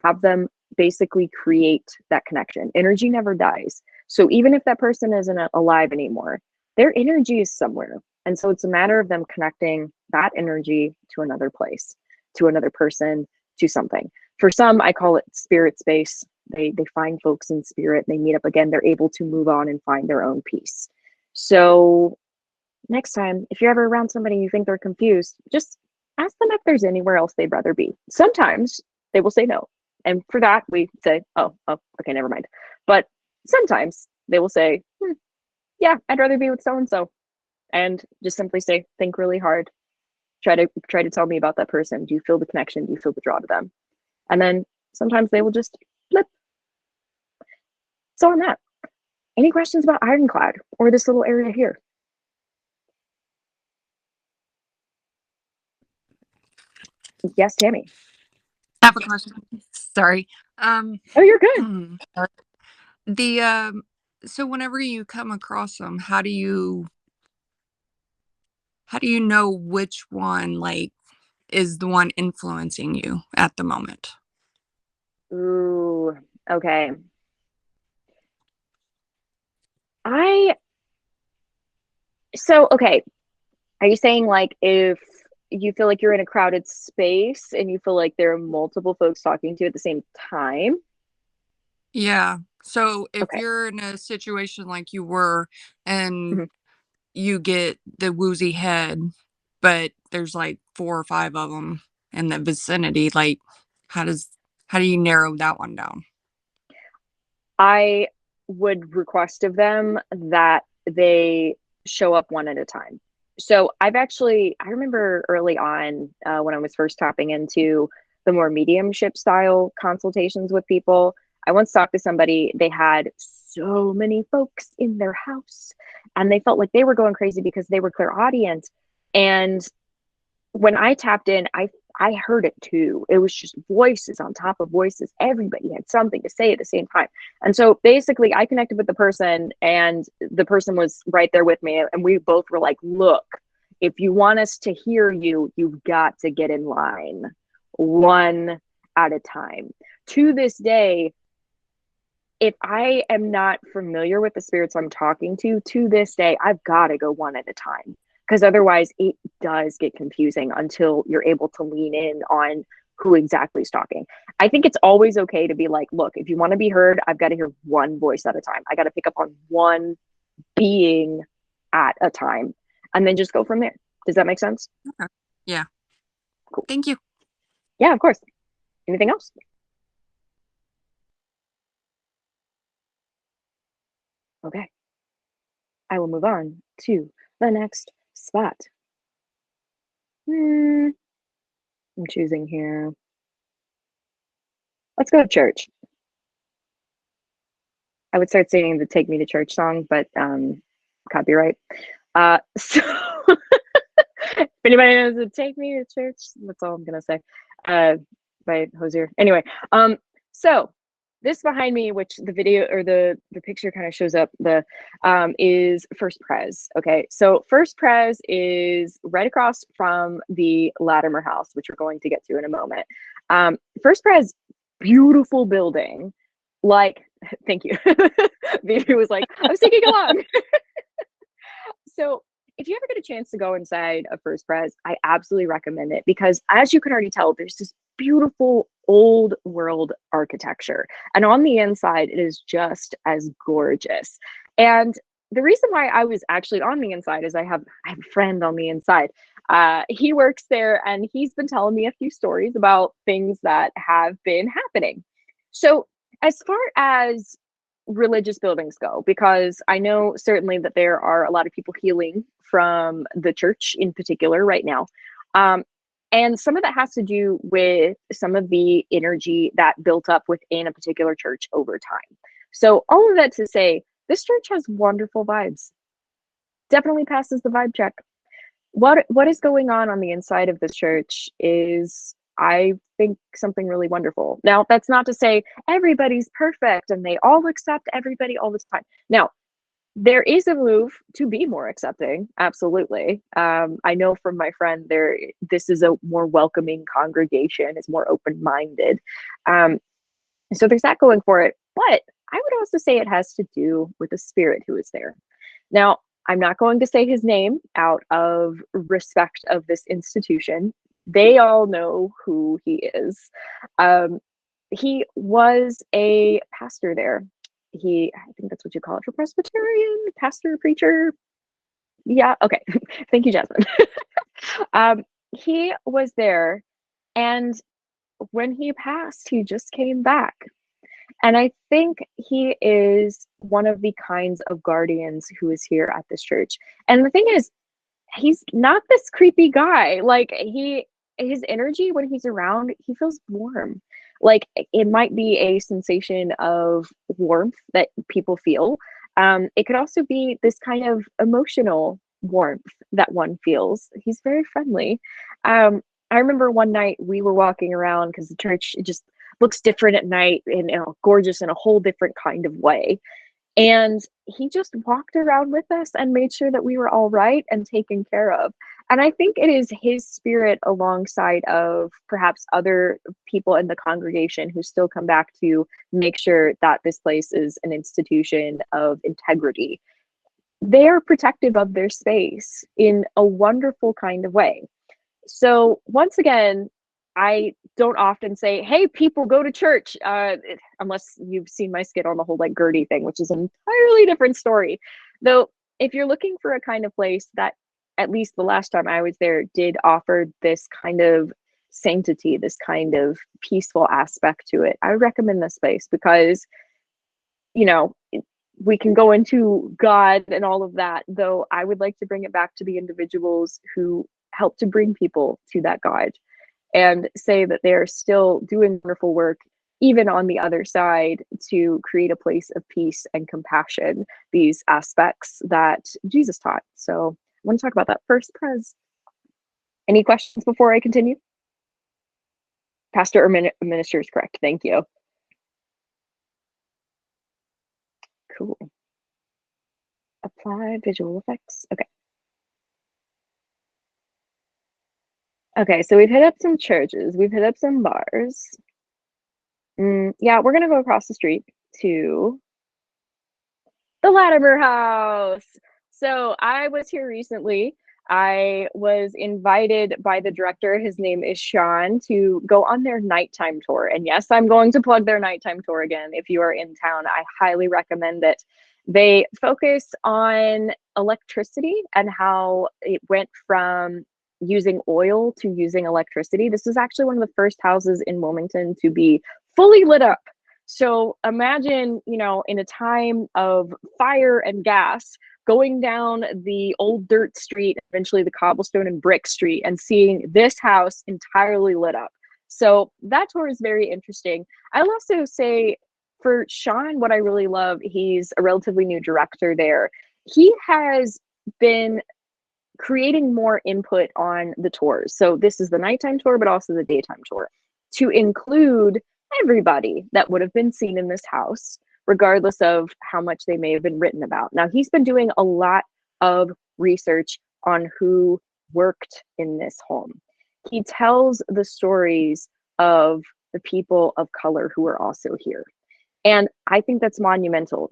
Have them basically create that connection. Energy never dies. So even if that person isn't alive anymore, their energy is somewhere. And so it's a matter of them connecting that energy to another place, to another person, to something. For some, I call it spirit space. They find folks in spirit, they meet up again, they're able to move on and find their own peace. So next time, if you're ever around somebody and you think they're confused, just ask them if there's anywhere else they'd rather be. Sometimes they will say no. And for that, we say, oh, okay, never mind. But sometimes they will say, yeah, I'd rather be with so-and-so. And just simply say, think really hard. Try to tell me about that person. Do you feel the connection? Do you feel the draw to them? And then sometimes they will just flip. So on that, any questions about Ironclad or this little area here? Yes, Tammy. I have a question. Sorry. Oh, you're good. So whenever you come across them, how do you know which one like is the one influencing you at the moment? Ooh, okay. Okay. Are you saying like if you feel like you're in a crowded space and you feel like there are multiple folks talking to you at the same time? Yeah. So if Okay. you're in a situation like you were and Mhm. you get the woozy head, but there's like 4 or 5 of them in the vicinity, like how do you narrow that one down? I would request of them that they show up one at a time. So I remember early on when I was first tapping into the more mediumship style consultations with people, I once talked to somebody, they had so many folks in their house and they felt like they were going crazy because they were clairaudient. And when I tapped in, I heard it too. It was just voices on top of voices. Everybody had something to say at the same time. And so basically I connected with the person and the person was right there with me. And we both were like, look, if you want us to hear you, you've got to get in line one at a time. To this day, if I am not familiar with the spirits I'm talking to this day, I've got to go one at a time. Because otherwise it does get confusing until you're able to lean in on who exactly is talking. I think it's always okay to be like, look, if you want to be heard, I've got to hear one voice at a time. I got to pick up on one being at a time and then just go from there. Does that make sense? Okay. Yeah. Cool. Thank you. Yeah, of course. Anything else? Okay. I will move on to the next spot. I'm choosing here. Let's go to church. I would start singing the Take Me to Church song, but copyright. So if anybody knows the Take Me to Church, that's all I'm gonna say. By Hosier. Anyway, so this behind me, which the video or the picture kind of shows up, is First Pres. Okay, so First Pres is right across from the Latimer House, which we're going to get to in a moment. First Pres, beautiful building. Like, thank you. Vivi was like, I'm singing along. So if you ever get a chance to go inside a First Pres, I absolutely recommend it because as you can already tell, there's this beautiful old world architecture. And on the inside, it is just as gorgeous. And the reason why I was actually on the inside is I have a friend on the inside. He works there, and he's been telling me a few stories about things that have been happening. So, as far as religious buildings go, because I know certainly that there are a lot of people healing from the church in particular right now. Um, and some of that has to do with some of the energy that built up within a particular church over time. So, all of that to say, this church has wonderful vibes. Definitely passes the vibe check. What is going on the inside of this church is, I think, something really wonderful. Now, that's not to say everybody's perfect and they all accept everybody all the time. Now, there is a move to be more accepting, absolutely. I know from my friend this is a more welcoming congregation, it's more open-minded. So there's that going for it. But I would also say it has to do with the spirit who is there. Now, I'm not going to say his name out of respect of this institution. They all know who he is. He was a pastor there. I think that's what you call it for Presbyterian, pastor, preacher. Yeah, okay. Thank you, Jasmine. He was there, and when he passed, he just came back. And I think he is one of the kinds of guardians who is here at this church. And the thing is, he's not this creepy guy. Like, his energy when he's around, he feels warm. Like, it might be a sensation of warmth that people feel. It could also be this kind of emotional warmth that one feels. He's very friendly. I remember one night we were walking around because the church just looks different at night and gorgeous in a whole different kind of way. And he just walked around with us and made sure that we were all right and taken care of. And I think it is his spirit, alongside of perhaps other people in the congregation who still come back to make sure that this place is an institution of integrity. They are protective of their space in a wonderful kind of way. So once again, I don't often say, hey, people, go to church, unless you've seen my skit on the whole like Gertie thing, which is an entirely different story. Though, if you're looking for a kind of place that, at least the last time I was there, did offer this kind of sanctity, this kind of peaceful aspect to it, I would recommend this place because, we can go into God and all of that, though I would like to bring it back to the individuals who help to bring people to that God, and say that they're still doing wonderful work, even on the other side, to create a place of peace and compassion, these aspects that Jesus taught. So I want to talk about that first, Prez. Any questions before I continue? Pastor or minister is correct. Thank you. Cool. Apply visual effects. Okay. Okay, so we've hit up some churches. We've hit up some bars. Yeah, we're going to go across the street to the Latimer House. So I was here recently. I was invited by the director, his name is Sean, to go on their nighttime tour. And yes, I'm going to plug their nighttime tour again. If you are in town, I highly recommend it. They focus on electricity and how it went from using oil to using electricity. This is actually one of the first houses in Wilmington to be fully lit up. So imagine, in a time of fire and gas, going down the old dirt street, eventually the cobblestone and brick street, and seeing this house entirely lit up. So that tour is very interesting. I'll also say, for Sean, what I really love, he's a relatively new director there. He has been creating more input on the tours. So this is the nighttime tour, but also the daytime tour, to include everybody that would have been seen in this house, regardless of how much they may have been written about. Now, he's been doing a lot of research on who worked in this home. He tells the stories of the people of color who are also here. And I think that's monumental.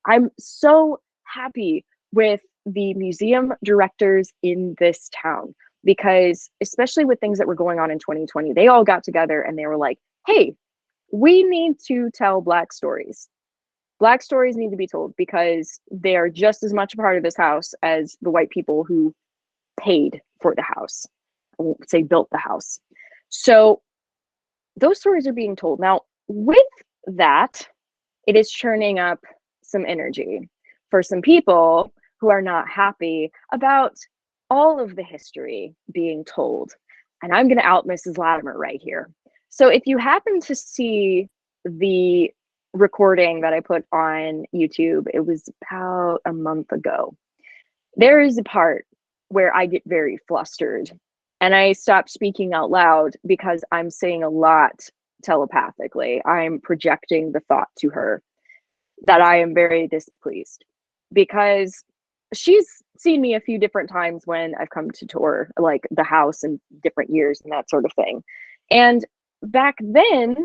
I'm so happy with the museum directors in this town, because especially with things that were going on in 2020, they all got together and they were like, hey, we need to tell Black stories. Black stories need to be told because they are just as much a part of this house as the white people who paid for the house. I won't say built the house. So those stories are being told. Now, with that, it is churning up some energy for some people who are not happy about all of the history being told. And I'm going to out Mrs. Latimer right here. So if you happen to see the recording that I put on YouTube, it was about a month ago. There is a part where I get very flustered and I stop speaking out loud because I'm saying a lot telepathically. I'm projecting the thought to her that I am very displeased because she's seen me a few different times when I've come to tour like the house in different years and that sort of thing. And back then,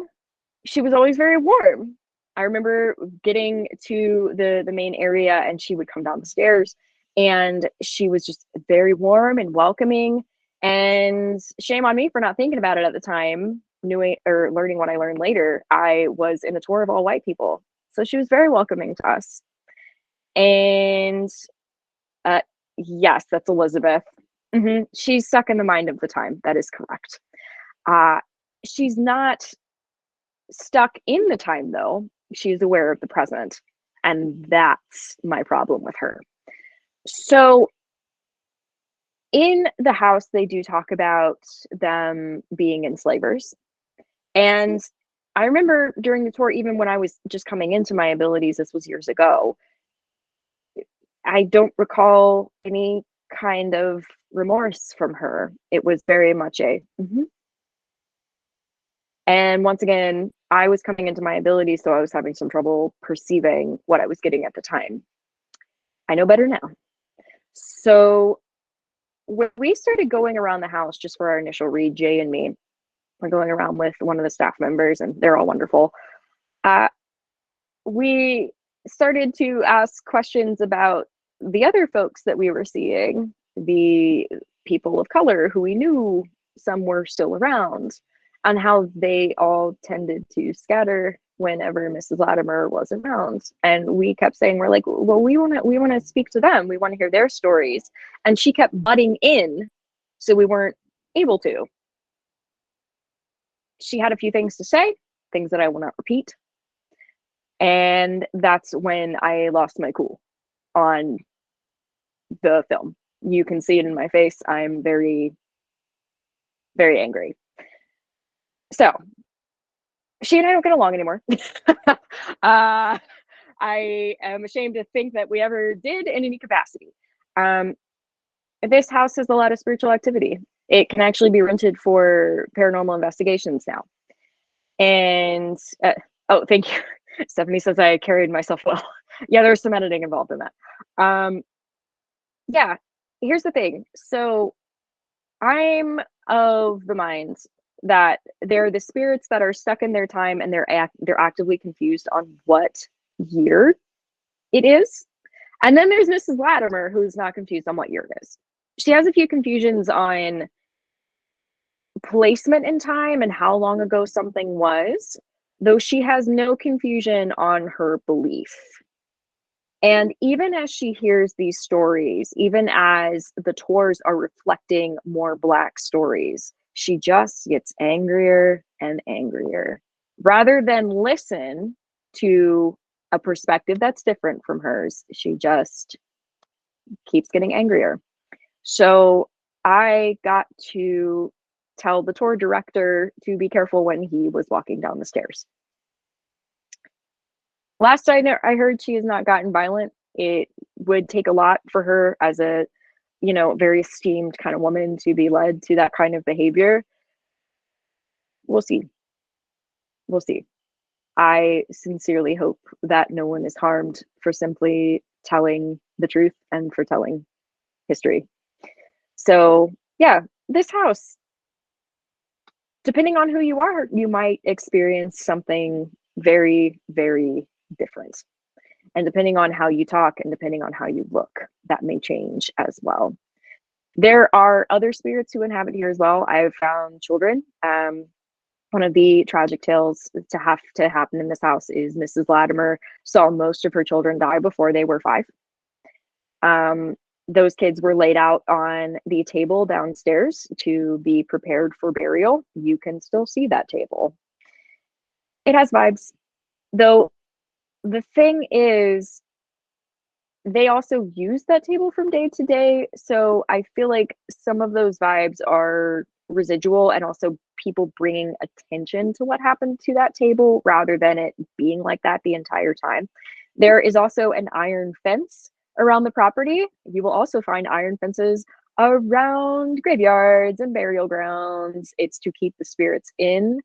she was always very warm. I remember getting to the main area and she would come down the stairs and she was just very warm and welcoming. And shame on me for not thinking about it at the time, knowing or learning what I learned later. I was in a tour of all white people. So she was very welcoming to us. And yes, that's Elizabeth. She's stuck in the mind of the time. That is correct. She's not stuck in the time, though. She's aware of the present. And that's my problem with her. So in the house, they do talk about them being enslavers. And I remember during the tour, even when I was just coming into my abilities, this was years ago, I don't recall any kind of remorse from her. It was very much a, And once again, I was coming into my abilities, so I was having some trouble perceiving what I was getting at the time. I know better now. So when we started going around the house just for our initial read, Jay and me, we're going around with one of the staff members, and they're all wonderful. We started to ask questions about the other folks that we were seeing, the people of color who we knew some were still around, and how they all tended to scatter whenever Mrs. Latimer was around. And we kept saying, we're like, well, we want to speak to them. We want to hear their stories. And she kept butting in, so we weren't able to. She had a few things to say, things that I will not repeat. And that's when I lost my cool on the film. You can see it in my face. I'm very, very angry. So she and I don't get along anymore. I am ashamed to think that we ever did in any capacity. This house has a lot of spiritual activity. It can actually be rented for paranormal investigations now. And oh, thank you. Stephanie says I carried myself well. Yeah, there's some editing involved in that. Yeah, here's the thing. So I'm of the mind that they're the spirits that are stuck in their time and they're actively confused on what year it is. And then there's Mrs. Latimer, who's not confused on what year it is. She has a few confusions on placement in time and how long ago something was, though she has no confusion on her belief. And even as she hears these stories, even as the tours are reflecting more Black stories, she just gets angrier and angrier. Rather than listen to a perspective that's different from hers, she just keeps getting angrier. So I got to tell the tour director to be careful when he was walking down the stairs. Last I heard, she has not gotten violent. It would take a lot for her as a, very esteemed kind of woman to be led to that kind of behavior. We'll see. We'll see. I sincerely hope that no one is harmed for simply telling the truth and for telling history. So yeah, this house, depending on who you are, you might experience something very, very different. And depending on how you talk and depending on how you look, that may change as well. There are other spirits who inhabit here as well. I've found children. One of the tragic tales to have to happen in this house is Mrs. Latimer saw most of her children die before they were 5. those kids were laid out on the table downstairs to be prepared for burial. You can still see that table. It has vibes, though. The thing is, they also use that table from day to day, so I feel like some of those vibes are residual, and also people bringing attention to what happened to that table rather than it being like that the entire time. There is also an iron fence around the property. You will also find iron fences around graveyards and burial grounds. It's to keep the spirits in.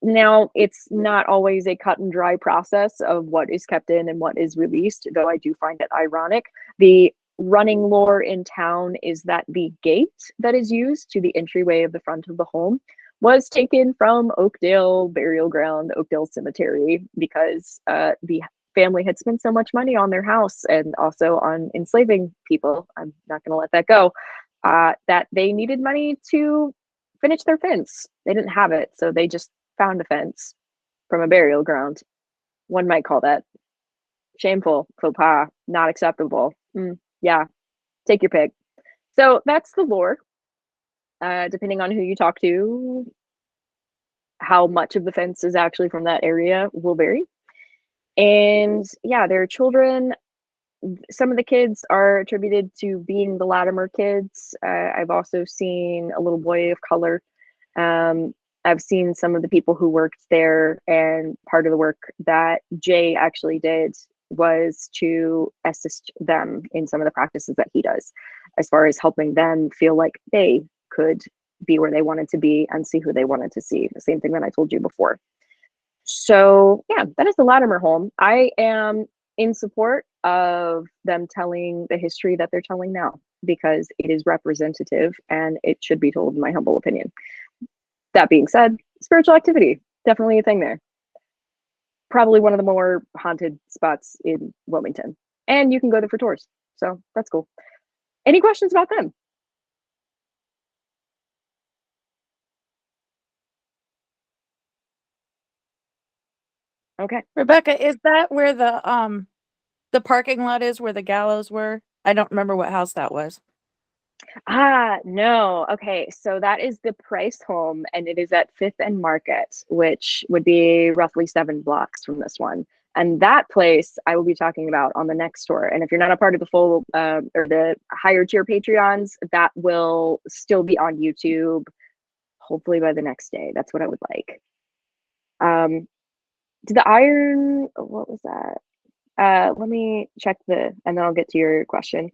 Now, it's not always a cut and dry process of what is kept in and what is released, though I do find it ironic. The running lore in town is that the gate that is used to the entryway of the front of the home was taken from Oakdale Burial Ground, Oakdale Cemetery, because the family had spent so much money on their house and also on enslaving people. I'm not going to let that go. That they needed money to finish their fence. They didn't have it, so they just found a fence from a burial ground. One might call that shameful, faux pas, not acceptable. Yeah, take your pick. So that's the lore. Depending on who you talk to, how much of the fence is actually from that area will vary. And yeah, there are children. Some of the kids are attributed to being the Latimer kids. I've also seen a little boy of color. I've seen some of the people who worked there, and part of the work that Jay actually did was to assist them in some of the practices that he does, as far as helping them feel like they could be where they wanted to be and see who they wanted to see. The same thing that I told you before. So yeah, that is the Latimer home. I am in support of them telling the history that they're telling now, because it is representative and it should be told, in my humble opinion. That being said, spiritual activity, definitely a thing there. Probably one of the more haunted spots in Wilmington. And you can go there for tours. So that's cool. Any questions about them? Okay. Rebecca, is that where the parking lot is where the gallows were? I don't remember what house that was. No. Okay, so that is the Price home, and it is at 5th and Market, which would be roughly 7 blocks from this one. And that place I will be talking about on the next tour. And if you're not a part of the full or the higher tier Patreons, that will still be on YouTube, hopefully by the next day. That's what I would like. To the iron, what was that? Let me check and then I'll get to your question.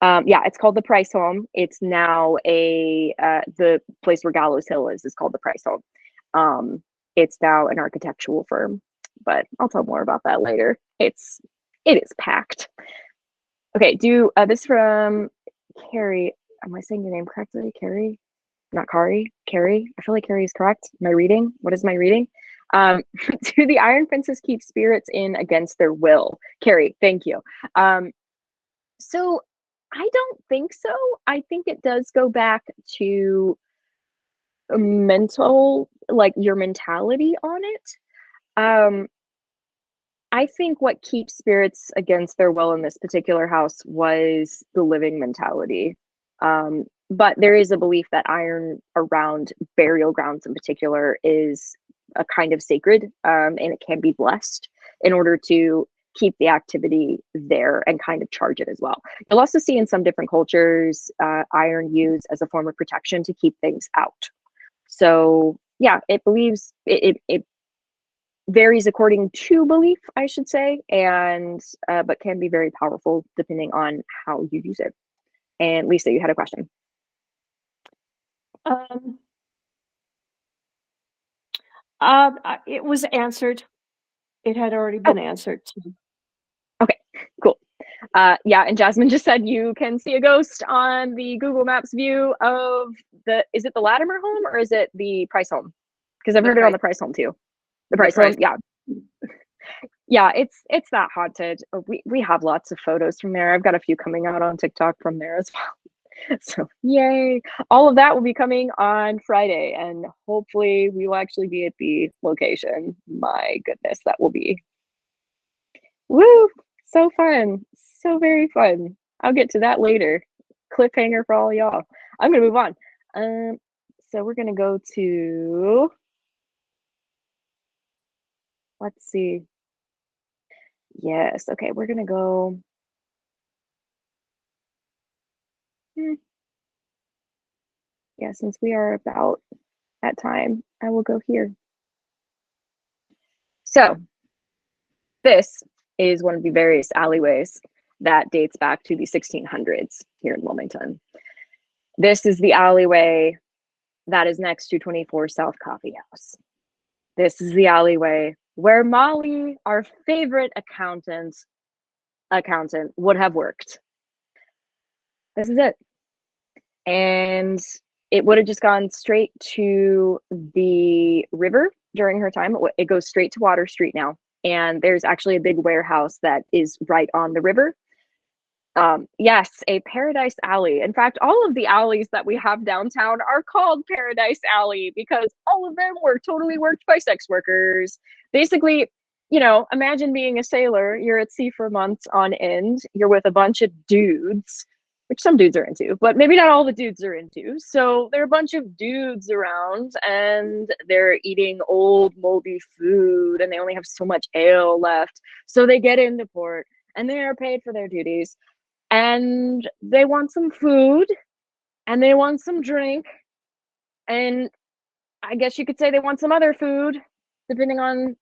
Yeah, it's called the Price Home. It's now the place where Gallows Hill is called the Price Home. It's now an architectural firm, but I'll tell more about that later. It is packed. Okay, this from Carrie. Am I saying your name correctly? Carrie? Not Kari? Carrie? I feel like Carrie is correct. Am I reading? What is my reading? Do the iron fences keep spirits in against their will? Carrie, thank you. So I don't think so. I think it does go back to mental, like your mentality on it. I think what keeps spirits against their will in this particular house was the living mentality. But there is a belief that iron around burial grounds in particular is a kind of sacred, and it can be blessed in order to keep the activity there and kind of charge it as well. You'll also see in some different cultures iron used as a form of protection to keep things out. So yeah, it varies according to belief, I should say, and but can be very powerful depending on how you use it. And Lisa, you had a question. It was answered. It had already been answered. Okay, cool. Yeah, and Jasmine just said you can see a ghost on the Google Maps view of is it the Latimer home or is it the Price home? Because I've heard it on the Price home too. The Price home, yeah. Yeah, it's that haunted. We have lots of photos from there. I've got a few coming out on TikTok from there as well. So yay. All of that will be coming on Friday, and hopefully we will actually be at the location. My goodness, that will be woo, so fun. So very fun. I'll get to that later. Cliffhanger for all y'all. I'm gonna move on. So we're gonna go to, let's see. Yes, okay, we're gonna go. Yeah, since we are about at time, I will go here. So this is one of the various alleyways that dates back to the 1600s here in Wilmington. This is the alleyway that is next to 24 South Coffee House. This is the alleyway where Molli, our favorite accountant, would have worked. This is it. And it would have just gone straight to the river during her time. It goes straight to Water Street now. And there's actually a big warehouse that is right on the river. Yes, a Paradise Alley. In fact, all of the alleys that we have downtown are called Paradise Alley because all of them were totally worked by sex workers. Basically, you know, imagine being a sailor. You're at sea for months on end. You're with a bunch of dudes, which some dudes are into, but maybe not all the dudes are into. So there are a bunch of dudes around and they're eating old moldy food and they only have so much ale left. So they get into port and they are paid for their duties. And they want some food and they want some drink. And I guess you could say they want some other food, depending on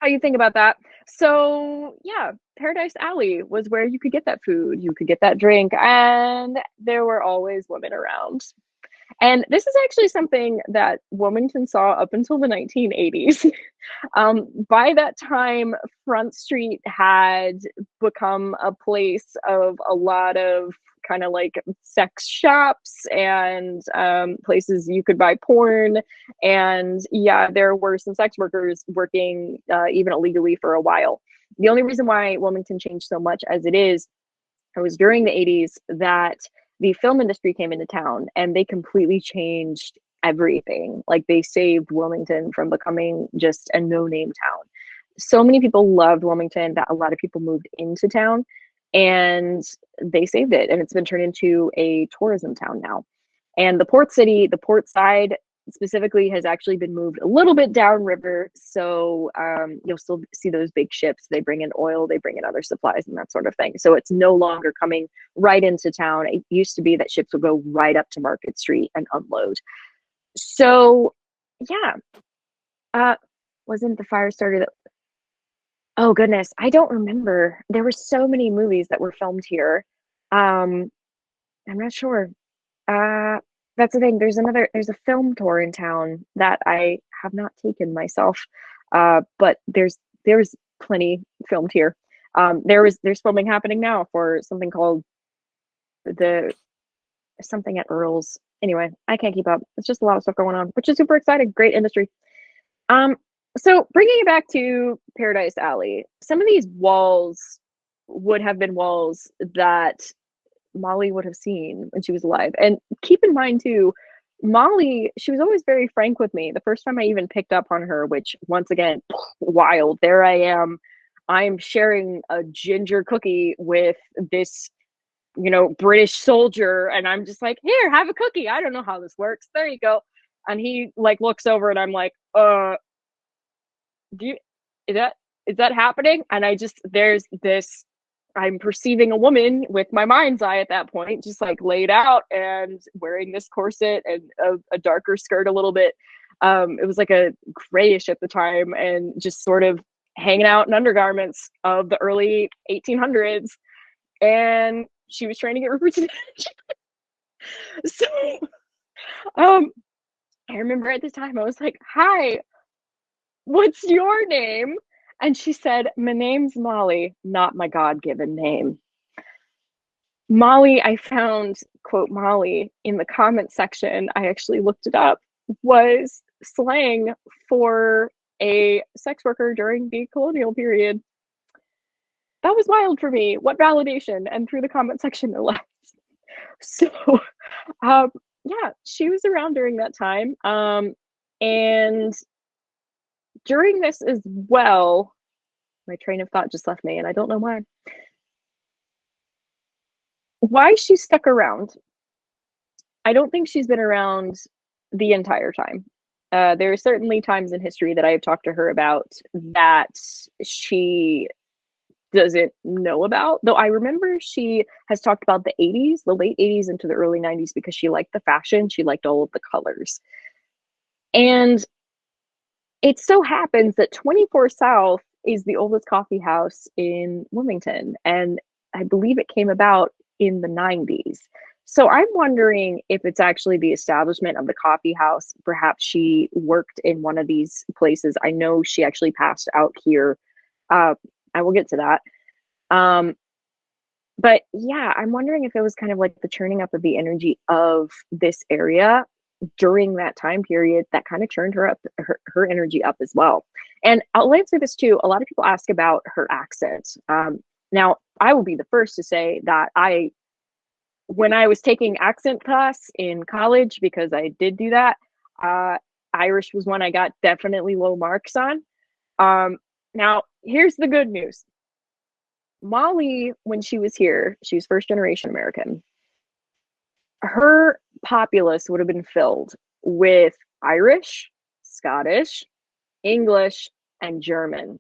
how you think about that. So yeah, Paradise Alley was where you could get that food, you could get that drink, and there were always women around. And this is actually something that Wilmington saw up until the 1980s. By that time, Front Street had become a place of a lot of kind of like sex shops and places you could buy porn. And yeah, there were some sex workers working even illegally for a while. The only reason why Wilmington changed so much as it is, it was during the 80s that the film industry came into town and they completely changed everything. Like they saved Wilmington from becoming just a no-name town. So many people loved Wilmington that a lot of people moved into town and they saved it. And it's been turned into a tourism town now. And the port city, the port side specifically has actually been moved a little bit downriver. So you'll still see those big ships. They bring in oil, they bring in other supplies and that sort of thing. So it's no longer coming right into town. It used to be that ships would go right up to Market Street and unload. So yeah, wasn't the fire started? Oh goodness, I don't remember. There were so many movies that were filmed here. I'm not sure. That's the thing. There's a film tour in town that I have not taken myself. But there's plenty filmed here. There's filming happening now for something called something at Earl's. Anyway, I can't keep up. It's just a lot of stuff going on, which is super exciting. Great industry. So bringing it back to Paradise Alley, some of these walls would have been walls that Molli would have seen when she was alive. And keep in mind too, Molli, she was always very frank with me. The first time I even picked up on her, which once again, wild, there I am. I'm sharing a ginger cookie with this, you know, British soldier. And I'm just like, here, have a cookie. I don't know how this works. There you go. And he like looks over and I'm like, is that happening? And there's this, I'm perceiving a woman with my mind's eye at that point, just like laid out and wearing this corset and a darker skirt a little bit. It was like a grayish at the time and just sort of hanging out in undergarments of the early 1800s. And she was trying to get representation. So I remember at the time I was like, hi, what's your name? And she said, my name's Molli, not my God-given name. Molli, I found, quote, Molli in the comment section, I actually looked it up, was slang for a sex worker during the colonial period. That was wild for me. What validation? And through the comment section, no less. So, yeah, she was around during that time. And during this as well, my train of thought just left me and I don't know why. why she stuck around. I don't think she's been around the entire time. There are certainly times in history that I have talked to her about that she doesn't know about. Though I remember she has talked about the 80s, the late 80s into the early 90s, because she liked the fashion, she liked all of the colors. And it so happens that 24 South is the oldest coffee house in Wilmington, and I believe it came about in the 90s. So I'm wondering if it's actually the establishment of the coffee house. Perhaps she worked in one of these places. I know she actually passed out here. I will get to that. But yeah, I'm wondering if it was kind of like the churning up of the energy of this area during that time period that kind of churned her up, her energy up as well. And I'll answer this too. A lot of people ask about her accent. Now, I will be the first to say that when I was taking accent class in college, because I did do that, Irish was one I got definitely low marks on. Now, here's the good news. Molli, when she was here, she was first generation American. Her populace would have been filled with Irish, Scottish, English, and German.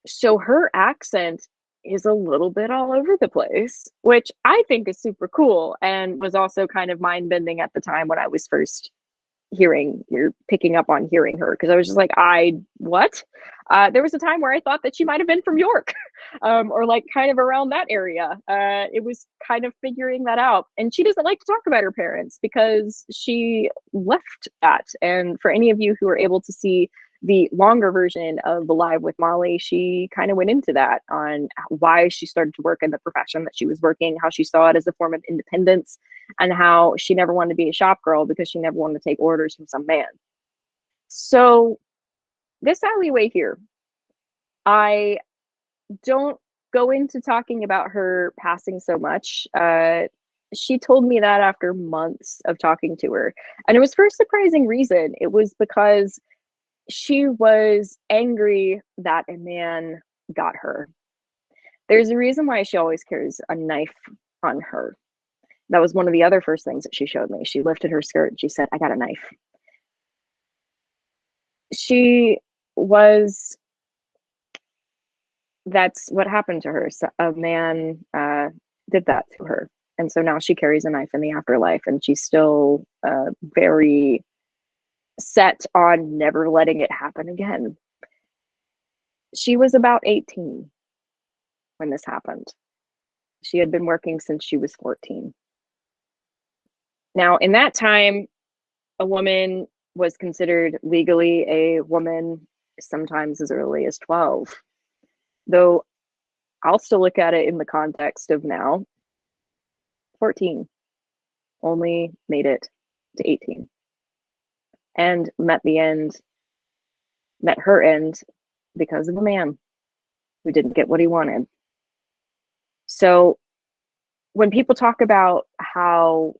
So her accent is a little bit all over the place, which I think is super cool and was also kind of mind bending at the time when I was first picking up on hearing her, because I was just like, what? There was a time where I thought that she might have been from York, or like kind of around that area. It was kind of figuring that out. And she doesn't like to talk about her parents because she left that. And for any of you who are able to see the longer version of the Live with Molli, she kind of went into that on why she started to work in the profession that she was working, how she saw it as a form of independence, and how she never wanted to be a shop girl because she never wanted to take orders from some man. So this alleyway here, I don't go into talking about her passing so much. She told me that after months of talking to her. And it was for a surprising reason. It was because she was angry that a man got her. There's a reason why she always carries a knife on her. That was one of the other first things that she showed me. She lifted her skirt and she said, "I got a knife." That's what happened to her. So a man did that to her. And so now she carries a knife in the afterlife, and she's still very set on never letting it happen again. She was about 18 when this happened. She had been working since she was 14. Now, in that time, a woman was considered legally a woman sometimes as early as 12. Though I'll still look at it in the context of now. 14 only made it to 18 and met her end because of a man who didn't get what he wanted. So when people talk about how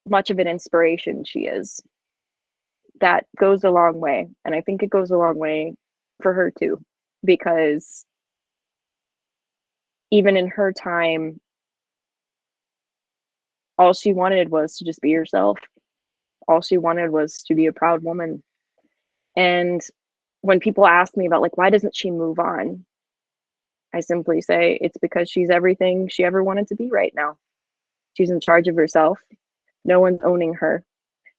much of an inspiration she is, that goes a long way. And I think it goes a long way for her too, because even in her time, all she wanted was to just be herself. All she wanted was to be a proud woman. And when people ask me about, like, why doesn't she move on? I simply say it's because she's everything she ever wanted to be right now. She's in charge of herself. No one's owning her.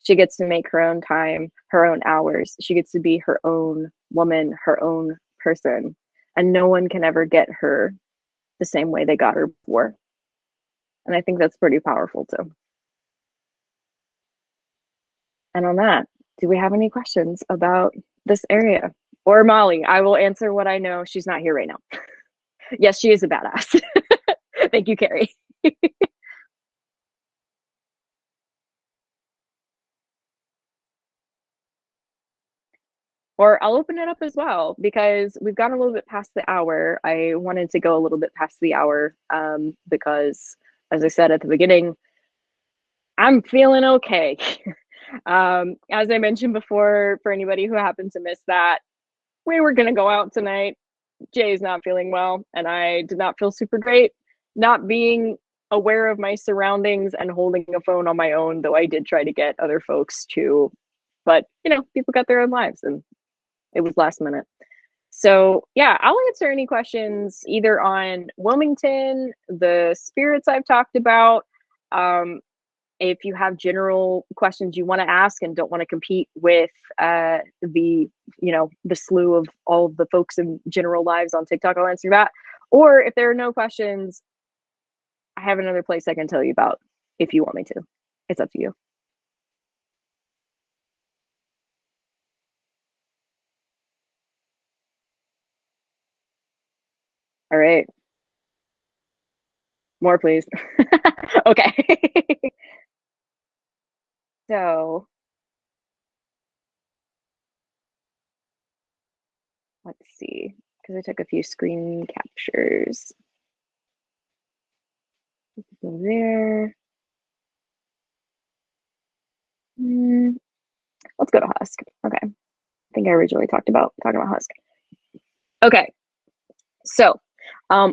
She gets to make her own time, her own hours. She gets to be her own woman, her own person. And no one can ever get her the same way they got her before. And I think that's pretty powerful too. And on that, do we have any questions about this area? Or Molli? I will answer what I know. She's not here right now. Yes, she is a badass. Thank you, Carrie. Or I'll open it up as well, because we've gone a little bit past the hour. I wanted to go a little bit past the hour because, as I said at the beginning, I'm feeling okay. As I mentioned before, for anybody who happened to miss that, we were going to go out tonight. Jay's not feeling well, and I did not feel super great. not being aware of my surroundings and holding a phone on my own, though I did try to get other folks to, but people got their own lives and it was last minute. So yeah, I'll answer any questions either on Wilmington, the spirits I've talked about. If you have general questions you want to ask and don't want to compete with the slew of all of the folks in general lives on TikTok, I'll answer that. Or if there are no questions, I have another place I can tell you about if you want me to. It's up to you. All right. More, please. Okay. So let's see, because I took a few screen captures. Go there. Let's go to Husk. Okay. I think I originally talking about Husk. Okay. So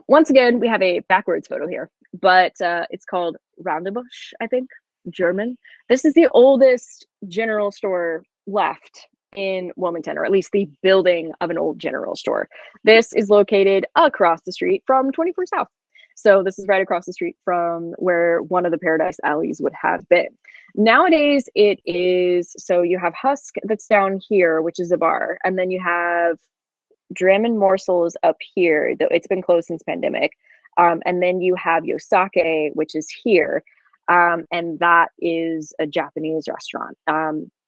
once again, we have a backwards photo here, but it's called Roundebush, I think, German. This is the oldest general store left in Wilmington, or at least the building of an old general store. This is located across the street from 24 South. So this is right across the street from where one of the Paradise Alleys would have been. Nowadays, it is, so you have Husk that's down here, which is a bar, and then you have Dram and Morsels up here, though it's been closed since pandemic. And then you have Yosake, which is here. And that is a Japanese restaurant.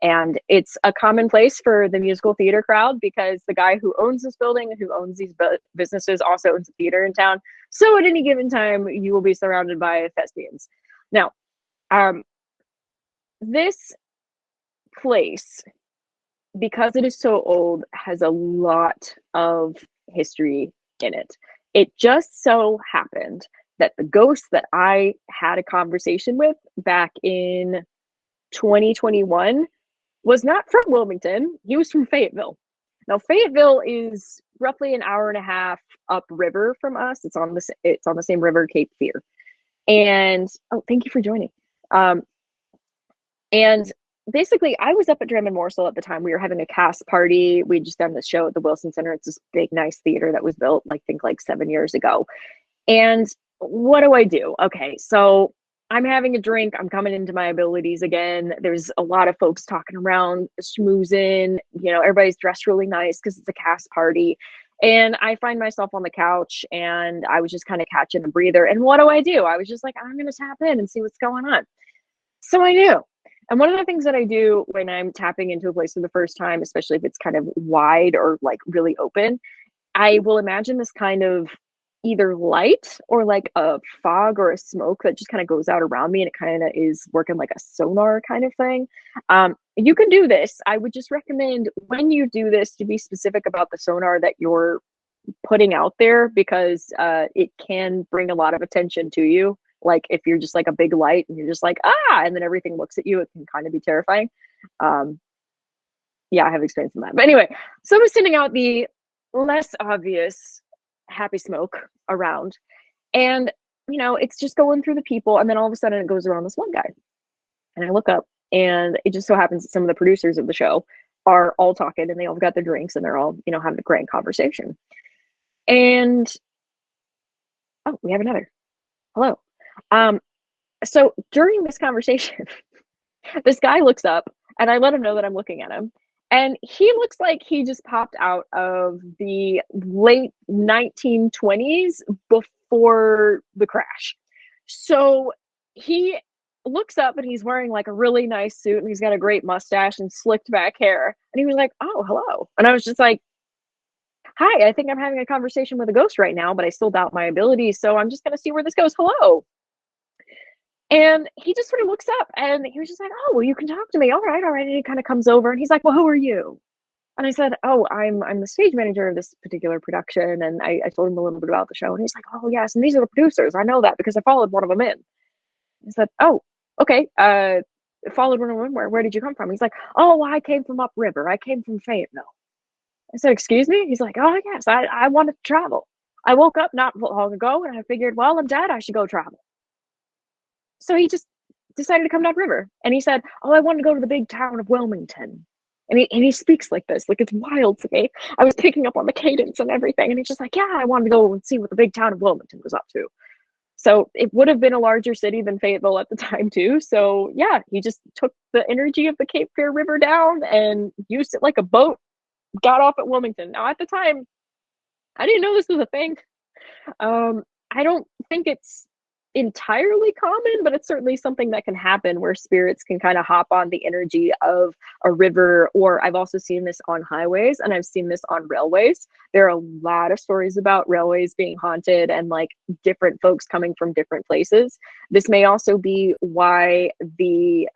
And it's a common place for the musical theater crowd because the guy who owns this building, who owns these businesses, also owns a theater in town. So at any given time, you will be surrounded by thespians. Now, this place, because it is so old, has a lot of history in it. It just so happened that the ghost that I had a conversation with back in 2021 was not from Wilmington. He was from Fayetteville. Now, Fayetteville is roughly an hour and a half upriver from us. It's on the same river, Cape Fear. And thank you for joining. And basically, I was up at Dram and Morsel at the time. We were having a cast party. We'd just done this show at the Wilson Center. It's this big, nice theater that was built, I think, like 7 years ago. And what do? Okay, so I'm having a drink. I'm coming into my abilities again. There's a lot of folks talking around, schmoozing. Everybody's dressed really nice because it's a cast party. And I find myself on the couch, and I was just kind of catching a breather. And what do? I was just like, I'm going to tap in and see what's going on. So I knew. And one of the things that I do when I'm tapping into a place for the first time, especially if it's kind of wide or like really open, I will imagine this kind of either light or like a fog or a smoke that just kind of goes out around me, and it kind of is working like a sonar kind of thing. You can do this. I would just recommend when you do this to be specific about the sonar that you're putting out there, because it can bring a lot of attention to you. Like if you're just like a big light and you're just like, and then everything looks at you, it can kind of be terrifying. Yeah, I have experience in that. But anyway, so I'm sending out the less obvious happy smoke around, and it's just going through the people, and then all of a sudden it goes around this one guy, and I look up, and it just so happens that some of the producers of the show are all talking, and they all got their drinks, and they're all having a great conversation. And we have another hello. So during this conversation, this guy looks up, and I let him know that I'm looking at him. And he looks like he just popped out of the late 1920s before the crash. So he looks up, and he's wearing like a really nice suit, and he's got a great mustache and slicked back hair. And he was like, "Oh, hello." And I was just like, "Hi, I think I'm having a conversation with a ghost right now, but I still doubt my abilities. So I'm just going to see where this goes. Hello." And he just sort of looks up, and he was just like, "Oh, well, you can talk to me. All right. And he kind of comes over, and he's like, "Well, who are you?" And I said, "Oh, I'm the stage manager of this particular production." And I told him a little bit about the show, and he's like, "Oh, yes. And these are the producers. I know that because I followed one of them in." I said, "Oh, okay. Followed one of them. Where did you come from?" He's like, "Oh, I came from upriver. I came from Fayetteville." I said, "Excuse me?" He's like, "Oh, yes. I wanted to travel." I woke up not long ago and I figured, well, I'm dead. I should go travel. So he just decided to come downriver. And he said, oh, I want to go to the big town of Wilmington. And he speaks like this, like it's wild to me. I was picking up on the cadence and everything. And he's just like, yeah, I wanted to go and see what the big town of Wilmington was up to. So it would have been a larger city than Fayetteville at the time too. So yeah, he just took the energy of the Cape Fear River down and used it like a boat, got off at Wilmington. Now at the time, I didn't know this was a thing. I don't think it's entirely common, but it's certainly something that can happen where spirits can kind of hop on the energy of a river, or I've also seen this on highways and I've seen this on railways. There are a lot of stories about railways being haunted and like different folks coming from different places. This may also be why the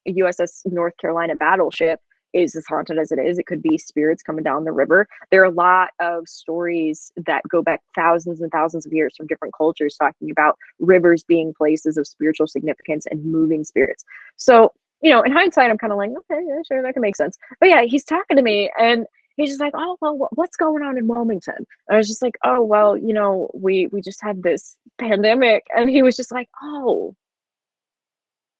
USS North Carolina battleship is as haunted as it is. It could be spirits coming down the river. There are a lot of stories that go back thousands and thousands of years from different cultures talking about rivers being places of spiritual significance and moving spirits. So, you know, in hindsight, I'm kind of like, okay, yeah, sure, that can make sense. But yeah, he's talking to me and he's just like, oh, well, what's going on in Wilmington? And I was just like, oh, well, you know, we just had this pandemic. And he was just like, oh,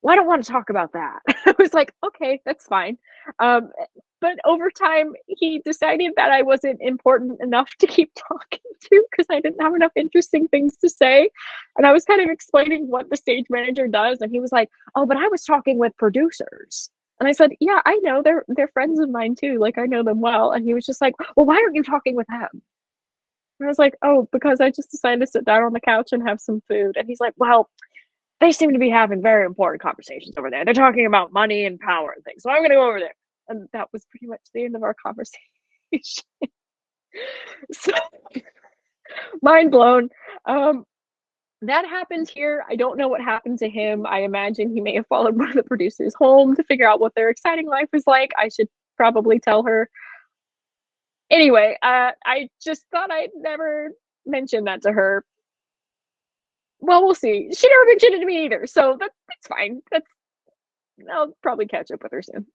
well, I don't want to talk about that. I was like, okay, that's fine. But over time, he decided that I wasn't important enough to keep talking to because I didn't have enough interesting things to say. And I was kind of explaining what the stage manager does. And he was like, oh, but I was talking with producers. And I said, yeah, I know. They're friends of mine too. Like, I know them well. And he was just like, well, why aren't you talking with them? And I was like, oh, because I just decided to sit down on the couch and have some food. And he's like, well, they seem to be having very important conversations over there. They're talking about money and power and things. So I'm going to go over there. And that was pretty much the end of our conversation. So, mind blown. That happened here. I don't know what happened to him. I imagine he may have followed one of the producers home to figure out what their exciting life was like. I should probably tell her. Anyway, I just thought I'd never mention that to her. Well, we'll see. She never mentioned it to me either, so that's fine. I'll probably catch up with her soon.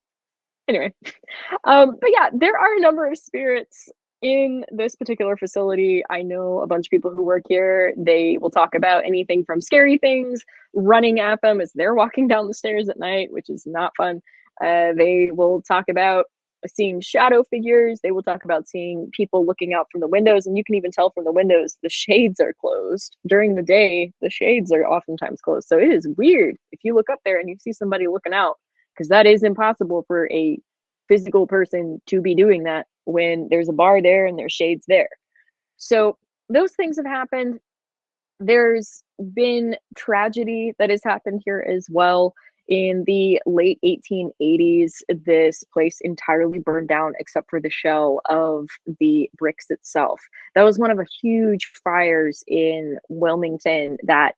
Anyway, but yeah, there are a number of spirits in this particular facility. I know a bunch of people who work here. They will talk about anything from scary things running at them as they're walking down the stairs at night, which is not fun. They will talk about seeing shadow figures. They will talk about seeing people looking out from the windows, and you can even tell from the windows the shades are closed. During the day, the shades are oftentimes closed. So it is weird if you look up there and you see somebody looking out, because that is impossible for a physical person to be doing that when there's a bar there and there's shades there. So those things have happened. There's been tragedy that has happened here as well. In the late 1880s, this place entirely burned down except for the shell of the bricks itself. That was one of a huge fires in Wilmington that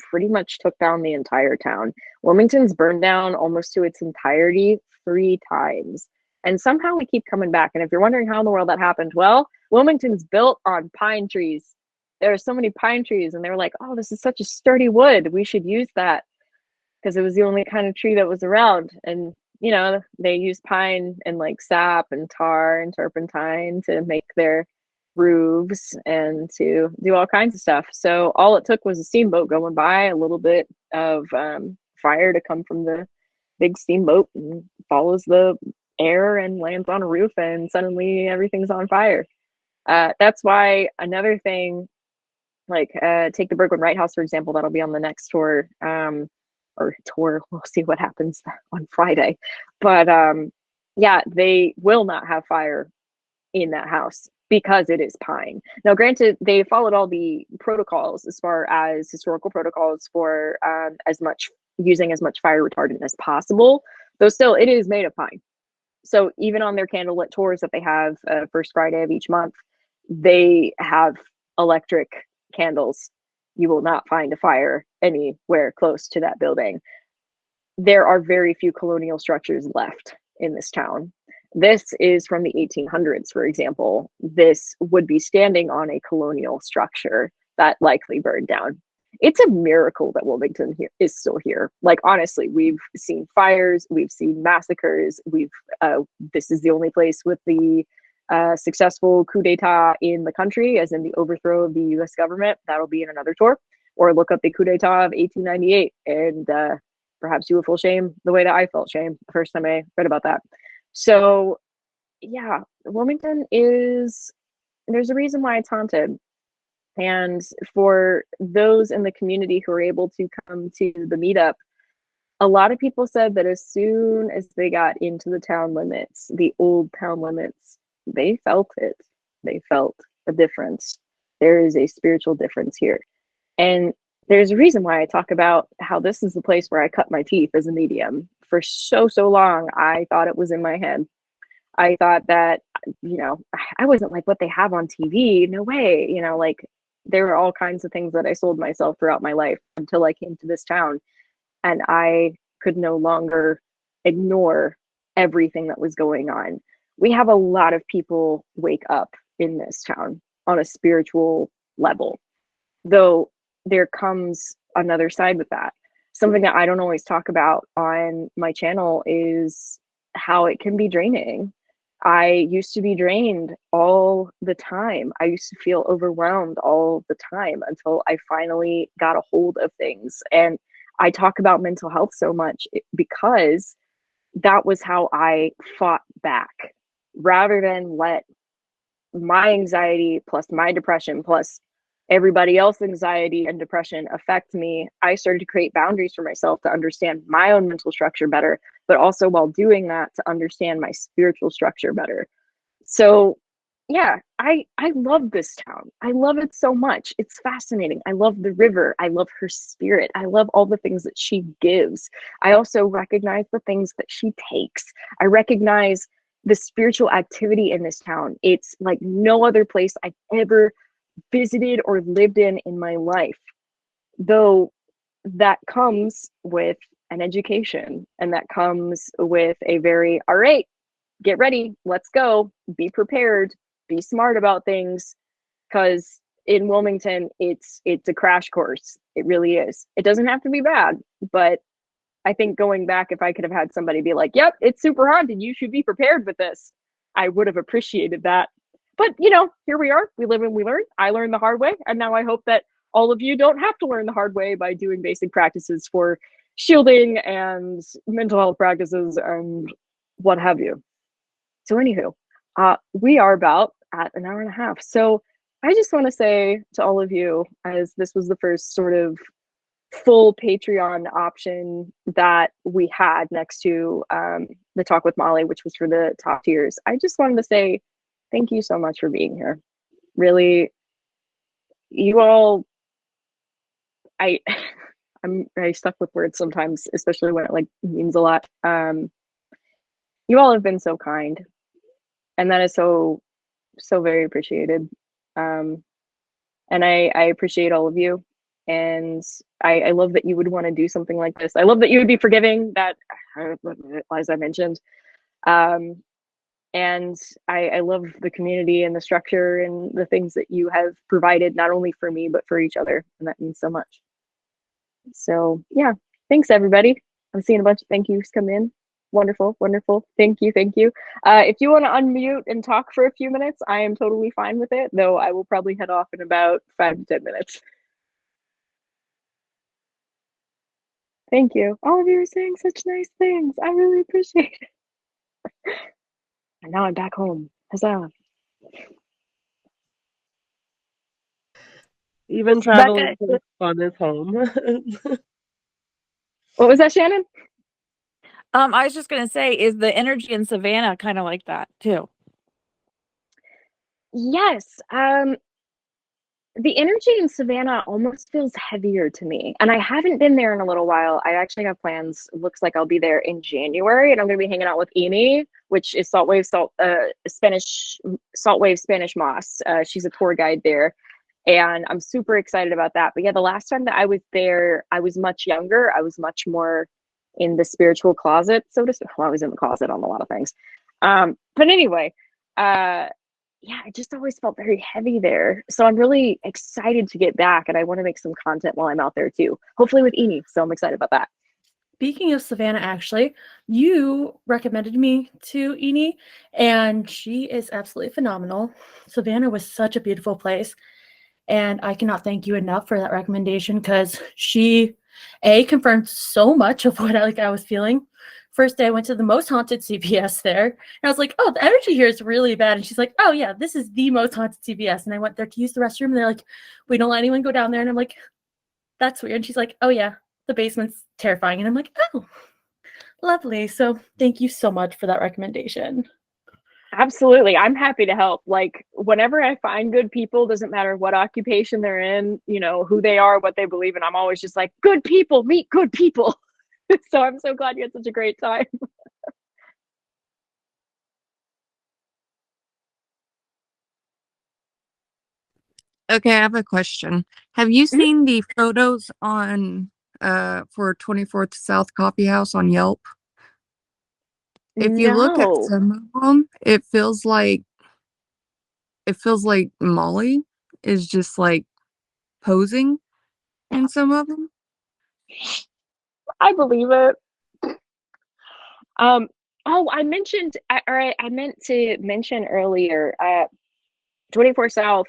pretty much took down the entire town. Wilmington's burned down almost to its entirety 3 times. And somehow we keep coming back. And if you're wondering how in the world that happened, well, Wilmington's built on pine trees. There are so many pine trees, and they were like, oh, this is such a sturdy wood. We should use that, because it was the only kind of tree that was around. And, you know, they used pine and like sap and tar and turpentine to make their roofs and to do all kinds of stuff. So all it took was a steamboat going by, a little bit of fire to come from the big steamboat and follows the air and lands on a roof, and suddenly everything's on fire. That's why another thing, like take the Bergwin Wright House, for example, that'll be on the next tour. We'll see what happens on Friday. But yeah, they will not have fire in that house because it is pine. Now, granted, they followed all the protocols as far as historical protocols for using as much fire retardant as possible, though still it is made of pine. So even on their candlelit tours that they have first Friday of each month, they have electric candles. You will not find a fire anywhere close to that building. There are very few colonial structures left in this town. This is from the 1800s, for example. This would be standing on a colonial structure that likely burned down. It's a miracle that Wilmington is still here. Like, honestly, we've seen fires, we've seen massacres, this is the only place with the a successful coup d'etat in the country, as in the overthrow of the US government. That'll be in another tour. Or look up the coup d'etat of 1898, and perhaps you will feel shame the way that I felt shame the first time I read about that. So yeah, Wilmington is, there's a reason why it's haunted. And for those in the community who are able to come to the meetup, a lot of people said that as soon as they got into the town limits, the old town limits, they felt it. They felt a difference. There is a spiritual difference here. And there's a reason why I talk about how this is the place where I cut my teeth as a medium. For so long, I thought it was in my head. I thought that, you know, I wasn't like what they have on TV. No way. You know, like there were all kinds of things that I sold myself throughout my life until I came to this town. And I could no longer ignore everything that was going on. We have a lot of people wake up in this town on a spiritual level, though there comes another side with that. Something that I don't always talk about on my channel is how it can be draining. I used to be drained all the time. I used to feel overwhelmed all the time until I finally got a hold of things. And I talk about mental health so much because that was how I fought back, rather than let my anxiety plus my depression plus everybody else's anxiety and depression affect me. I started to create boundaries for myself to understand my own mental structure better, but also while doing that to understand my spiritual structure better. So yeah, I love this town. I love it so much. It's fascinating. I love the river. I love her spirit. I love all the things that she gives. I also recognize the things that she takes. I recognize the spiritual activity in this town. It's like no other place I've ever visited or lived in my life, though that comes with an education, and that comes with a very, all right, get ready, let's go, be prepared, be smart about things, because in Wilmington it's a crash course. It really is. It doesn't have to be bad, but I think going back, if I could have had somebody be like, yep, it's super haunted, you should be prepared with this, I would have appreciated that. But, you know, here we are. We live and we learn. I learned the hard way. And now I hope that all of you don't have to learn the hard way by doing basic practices for shielding and mental health practices and what have you. So anywho, we are about at an hour and a half. So I just want to say to all of you, as this was the first sort of full Patreon option that we had next to the Talk with Molli, which was for the top tiers, I just wanted to say thank you so much for being here. Really, you all, I'm stuck with words sometimes, especially when it like means a lot. You all have been so kind, and that is so very appreciated. And I appreciate all of you, and I love that you would want to do something like this. I love that you would be forgiving, that, as I mentioned. And I love the community and the structure and the things that you have provided, not only for me, but for each other. And that means so much. So yeah, thanks everybody. I'm seeing a bunch of thank yous come in. Wonderful, wonderful. Thank you, thank you. If you want to unmute and talk for a few minutes, I am totally fine with it, though I will probably head off in about 5 to 10 minutes. Thank you. All of you are saying such nice things. I really appreciate it. And now I'm back home. Huzzah. Even traveling for fun is home. What was that, Shannon? I was just gonna say, is the energy in Savannah kind of like that too? Yes. The energy in Savannah almost feels heavier to me. And I haven't been there in a little while. I actually have plans. It looks like I'll be there in January, and I'm going to be hanging out with Amy, which is Saltwave Spanish Moss. She's a tour guide there, and I'm super excited about that. But yeah, the last time that I was there, I was much younger. I was much more in the spiritual closet, so to speak. Well, I was in the closet on a lot of things. But anyway, yeah, I just always felt very heavy there. So I'm really excited to get back, and I want to make some content while I'm out there too. Hopefully with Amy. So I'm excited about that. speaking of Savannah, actually, you recommended me to Eni, and she is absolutely phenomenal. Savannah was such a beautiful place, and I cannot thank you enough for that recommendation because she, confirmed so much of what I was feeling. First day I went to the most haunted CVS there, and I was like, oh, the energy here is really bad. And she's like, oh yeah, this is the most haunted CVS. And I went there to use the restroom, and they're like, we don't let anyone go down there. And I'm like, that's weird. And she's like, oh yeah, the basement's terrifying. And I'm like, oh, lovely. So thank you so much for that recommendation. Absolutely. I'm happy to help. Like, whenever I find good people, doesn't matter what occupation they're in, who they are, what they believe in, I'm always just like, good people, meet good people. So I'm so glad you had such a great time. Okay, I have a question. Have you seen the photos on for 24th South Coffee House on Yelp? If you look at No. some of them, it feels like Molly is just like posing in some of them. I believe it. I mentioned, I meant to mention earlier, 24 South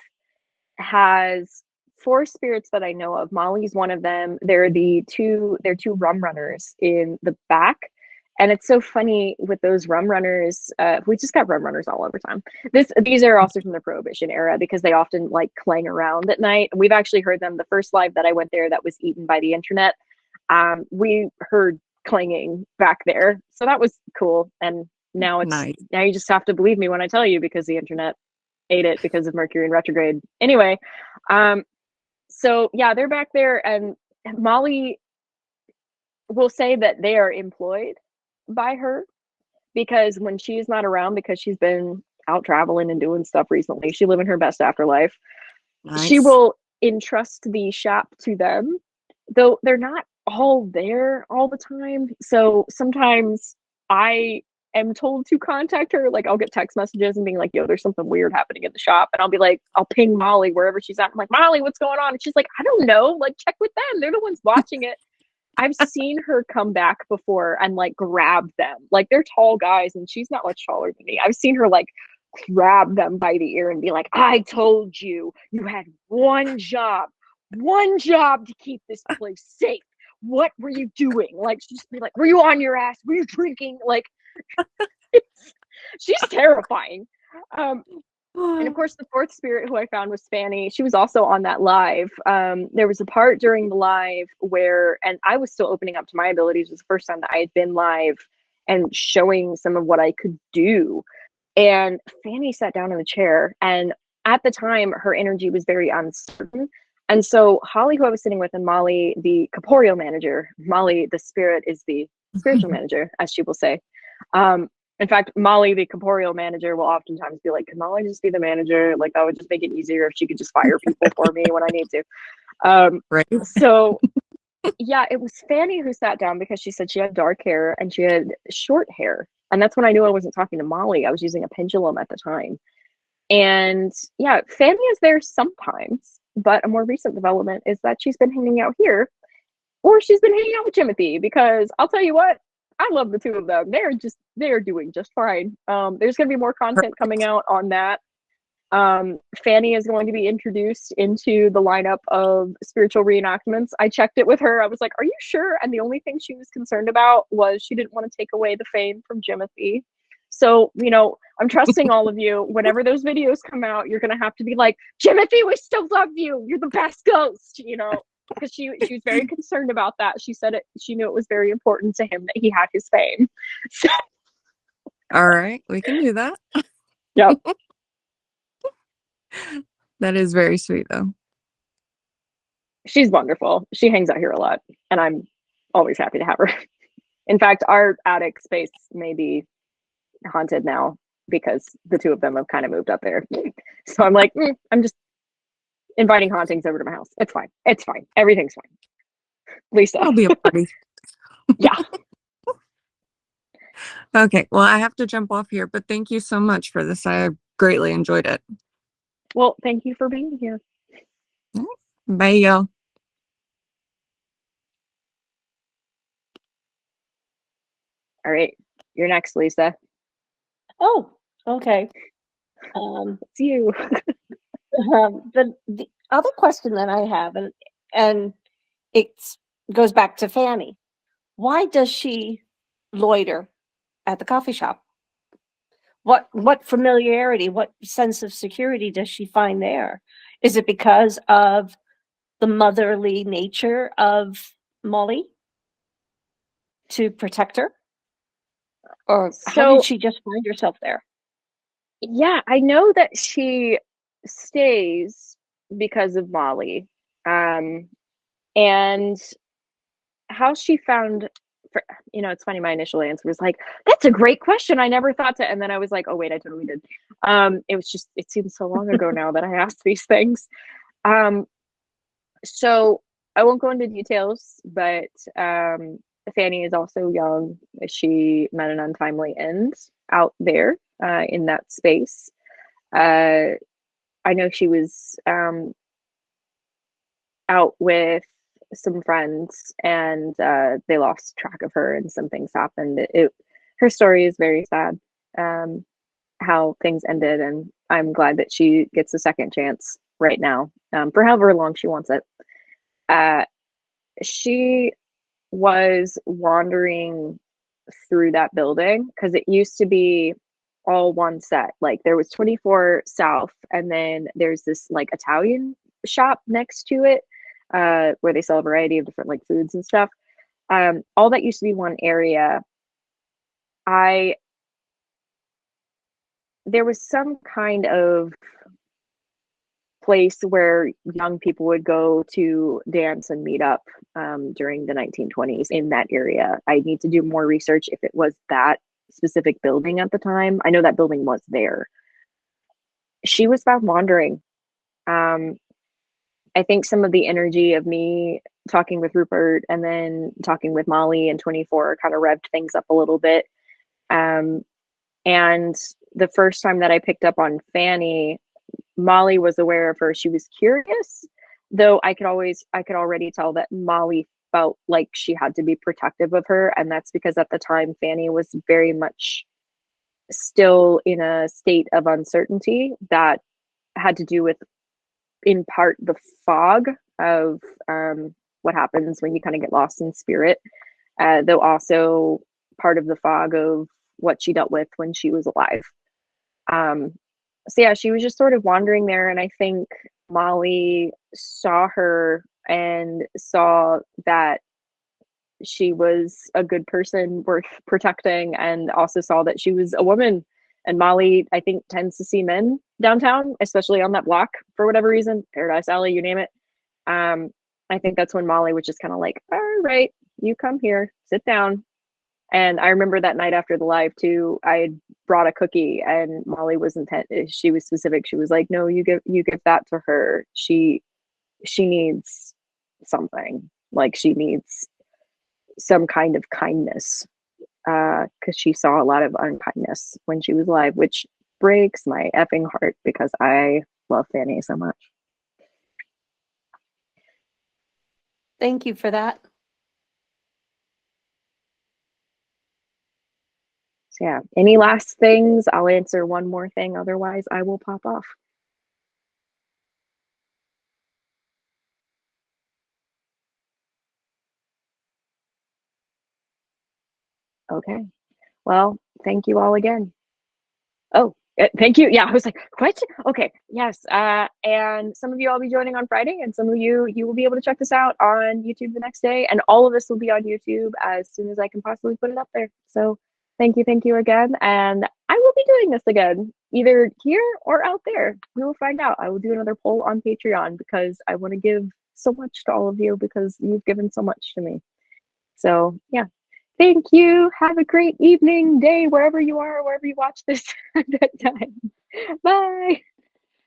has 4 spirits that I know of. Molly's one of them. They're two rum runners in the back. And it's so funny with those rum runners. We just got rum runners all over time. These are also from the Prohibition era because they often like clang around at night. We've actually heard them. The first live that I went there that was eaten by the internet, we heard clanging back there. So that was cool. And now Nice. now you just have to believe me when I tell you because the internet ate it because of Mercury in retrograde. Anyway, so yeah, they're back there, and Molly will say that they are employed by her because when she's not around, because she's been out traveling and doing stuff recently, she living her best afterlife. Nice. She will entrust the shop to them, though they're not all there all the time. So sometimes I am told to contact her. Like, I'll get text messages and being like, yo, there's something weird happening in the shop. And I'll be like, I'll ping Molly wherever she's at. I'm like, Molly, what's going on? And she's like, I don't know. Like, check with them. They're the ones watching it. I've seen her come back before and like grab them. Like, they're tall guys and she's not much taller than me. I've seen her like grab them by the ear and be like, I told you, you had one job to keep this place safe. What were you doing? Like, she'd just be like, were you on your ass? Were you drinking? Like, she's terrifying. And of course, the 4th spirit who I found was Fanny. She was also on that live. There was a part during the live where, and I was still opening up to my abilities. It was the first time that I had been live and showing some of what I could do. And Fanny sat down in the chair, and at the time, her energy was very uncertain. And so Holly, who I was sitting with, and Molly, the corporeal manager, Molly, the spirit, is the spiritual manager, as she will say. In fact, Molly, the corporeal manager, will oftentimes be like, can Molly just be the manager? Like, that would just make it easier if she could just fire people for me when I need to. Right. So, yeah, it was Fanny who sat down because she said she had dark hair and she had short hair. And that's when I knew I wasn't talking to Molly. I was using a pendulum at the time. And yeah, Fanny is there sometimes, but a more recent development is that she's been hanging out here, or she's been hanging out with Timothy, because I'll tell you what, I love the two of them. They're doing just fine. There's going to be more content coming out on that. Fanny is going to be introduced into the lineup of spiritual reenactments. I checked it with her. I was like, are you sure? And the only thing she was concerned about was she didn't want to take away the fame from Jimothy. So, I'm trusting all of you. Whenever those videos come out, you're going to have to be like, Jimothy, we still love you. You're the best ghost, because she was very concerned about that. She said she knew it was very important to him that he had his fame. So, All right, we can do that. yep. That is very sweet, though. She's wonderful. She hangs out here a lot, and I'm always happy to have her. In fact, our attic space may be haunted now because the two of them have kind of moved up there. So I'm like, I'm just inviting hauntings over to my house. It's fine. It's fine. Everything's fine. Lisa. I'll be a party. Yeah. Okay, well, I have to jump off here, but thank you so much for this. I greatly enjoyed it. Well, thank you for being here. Bye, y'all. All right, you're next, Lisa. Oh, okay. It's you. The other question that I have, and it goes back to Fanny. Why does she loiter at the coffee shop? What familiarity, what sense of security does she find there? Is it because of the motherly nature of Molly to protect her? Or how So did she just find herself there? yeah, I know that she stays because of Molly. And how she found, it's funny, my initial answer was like, that's a great question. I never thought to, and then I was like, oh wait, I totally did. It seems so long ago now that I asked these things. So I won't go into details, but Fanny is also young. She met an untimely end out there in that space. I know she was out with some friends and they lost track of her and some things happened. Her story is very sad, how things ended, and I'm glad that she gets a second chance right now, for however long she wants it. She was wandering through that building because it used to be all one set. Like there was 24 South, and then there's this like Italian shop next to it, where they sell a variety of different like foods and stuff. All that used to be one area. There was some kind of place where young people would go to dance and meet up during the 1920s in that area. I need to do more research if it was that specific building at the time. I know that building was there. She was found wandering. I think some of the energy of me talking with Rupert and then talking with Molly in 24 kind of revved things up a little bit. And the first time that I picked up on Fanny, Molly was aware of her. She was curious, though I could already tell that Molly felt like she had to be protective of her. And that's because at the time, Fanny was very much still in a state of uncertainty that had to do with, in part, the fog of what happens when you kind of get lost in spirit, though also part of the fog of what she dealt with when she was alive. So yeah, she was just sort of wandering there, and I think Molly saw her and saw that she was a good person worth protecting, and also saw that she was a woman. And Molly, I think, tends to see men downtown, especially on that block for whatever reason, Paradise Alley, you name it. I think that's when Molly was just kind of like, all right, you come here, sit down. And I remember that night after the live too, I had brought a cookie, and Molly was she was specific. She was like, no, you give that to her. She needs something. Like she needs some kind of kindness. Because she saw a lot of unkindness when she was alive, which breaks my effing heart because I love Fanny so much. Thank you for that. So yeah, any last things? I'll answer one more thing, otherwise I will pop off. Okay. Well, thank you all again. Oh, thank you. Yeah, I was like, question? Okay, yes. And some of you I'll be joining on Friday, and some of you will be able to check this out on YouTube the next day. And all of this will be on YouTube as soon as I can possibly put it up there. So thank you again. And I will be doing this again, either here or out there. We will find out. I will do another poll on Patreon because I want to give so much to all of you because you've given so much to me. So yeah. Thank you. Have a great evening, day, wherever you are, wherever you watch this at that time. Bye.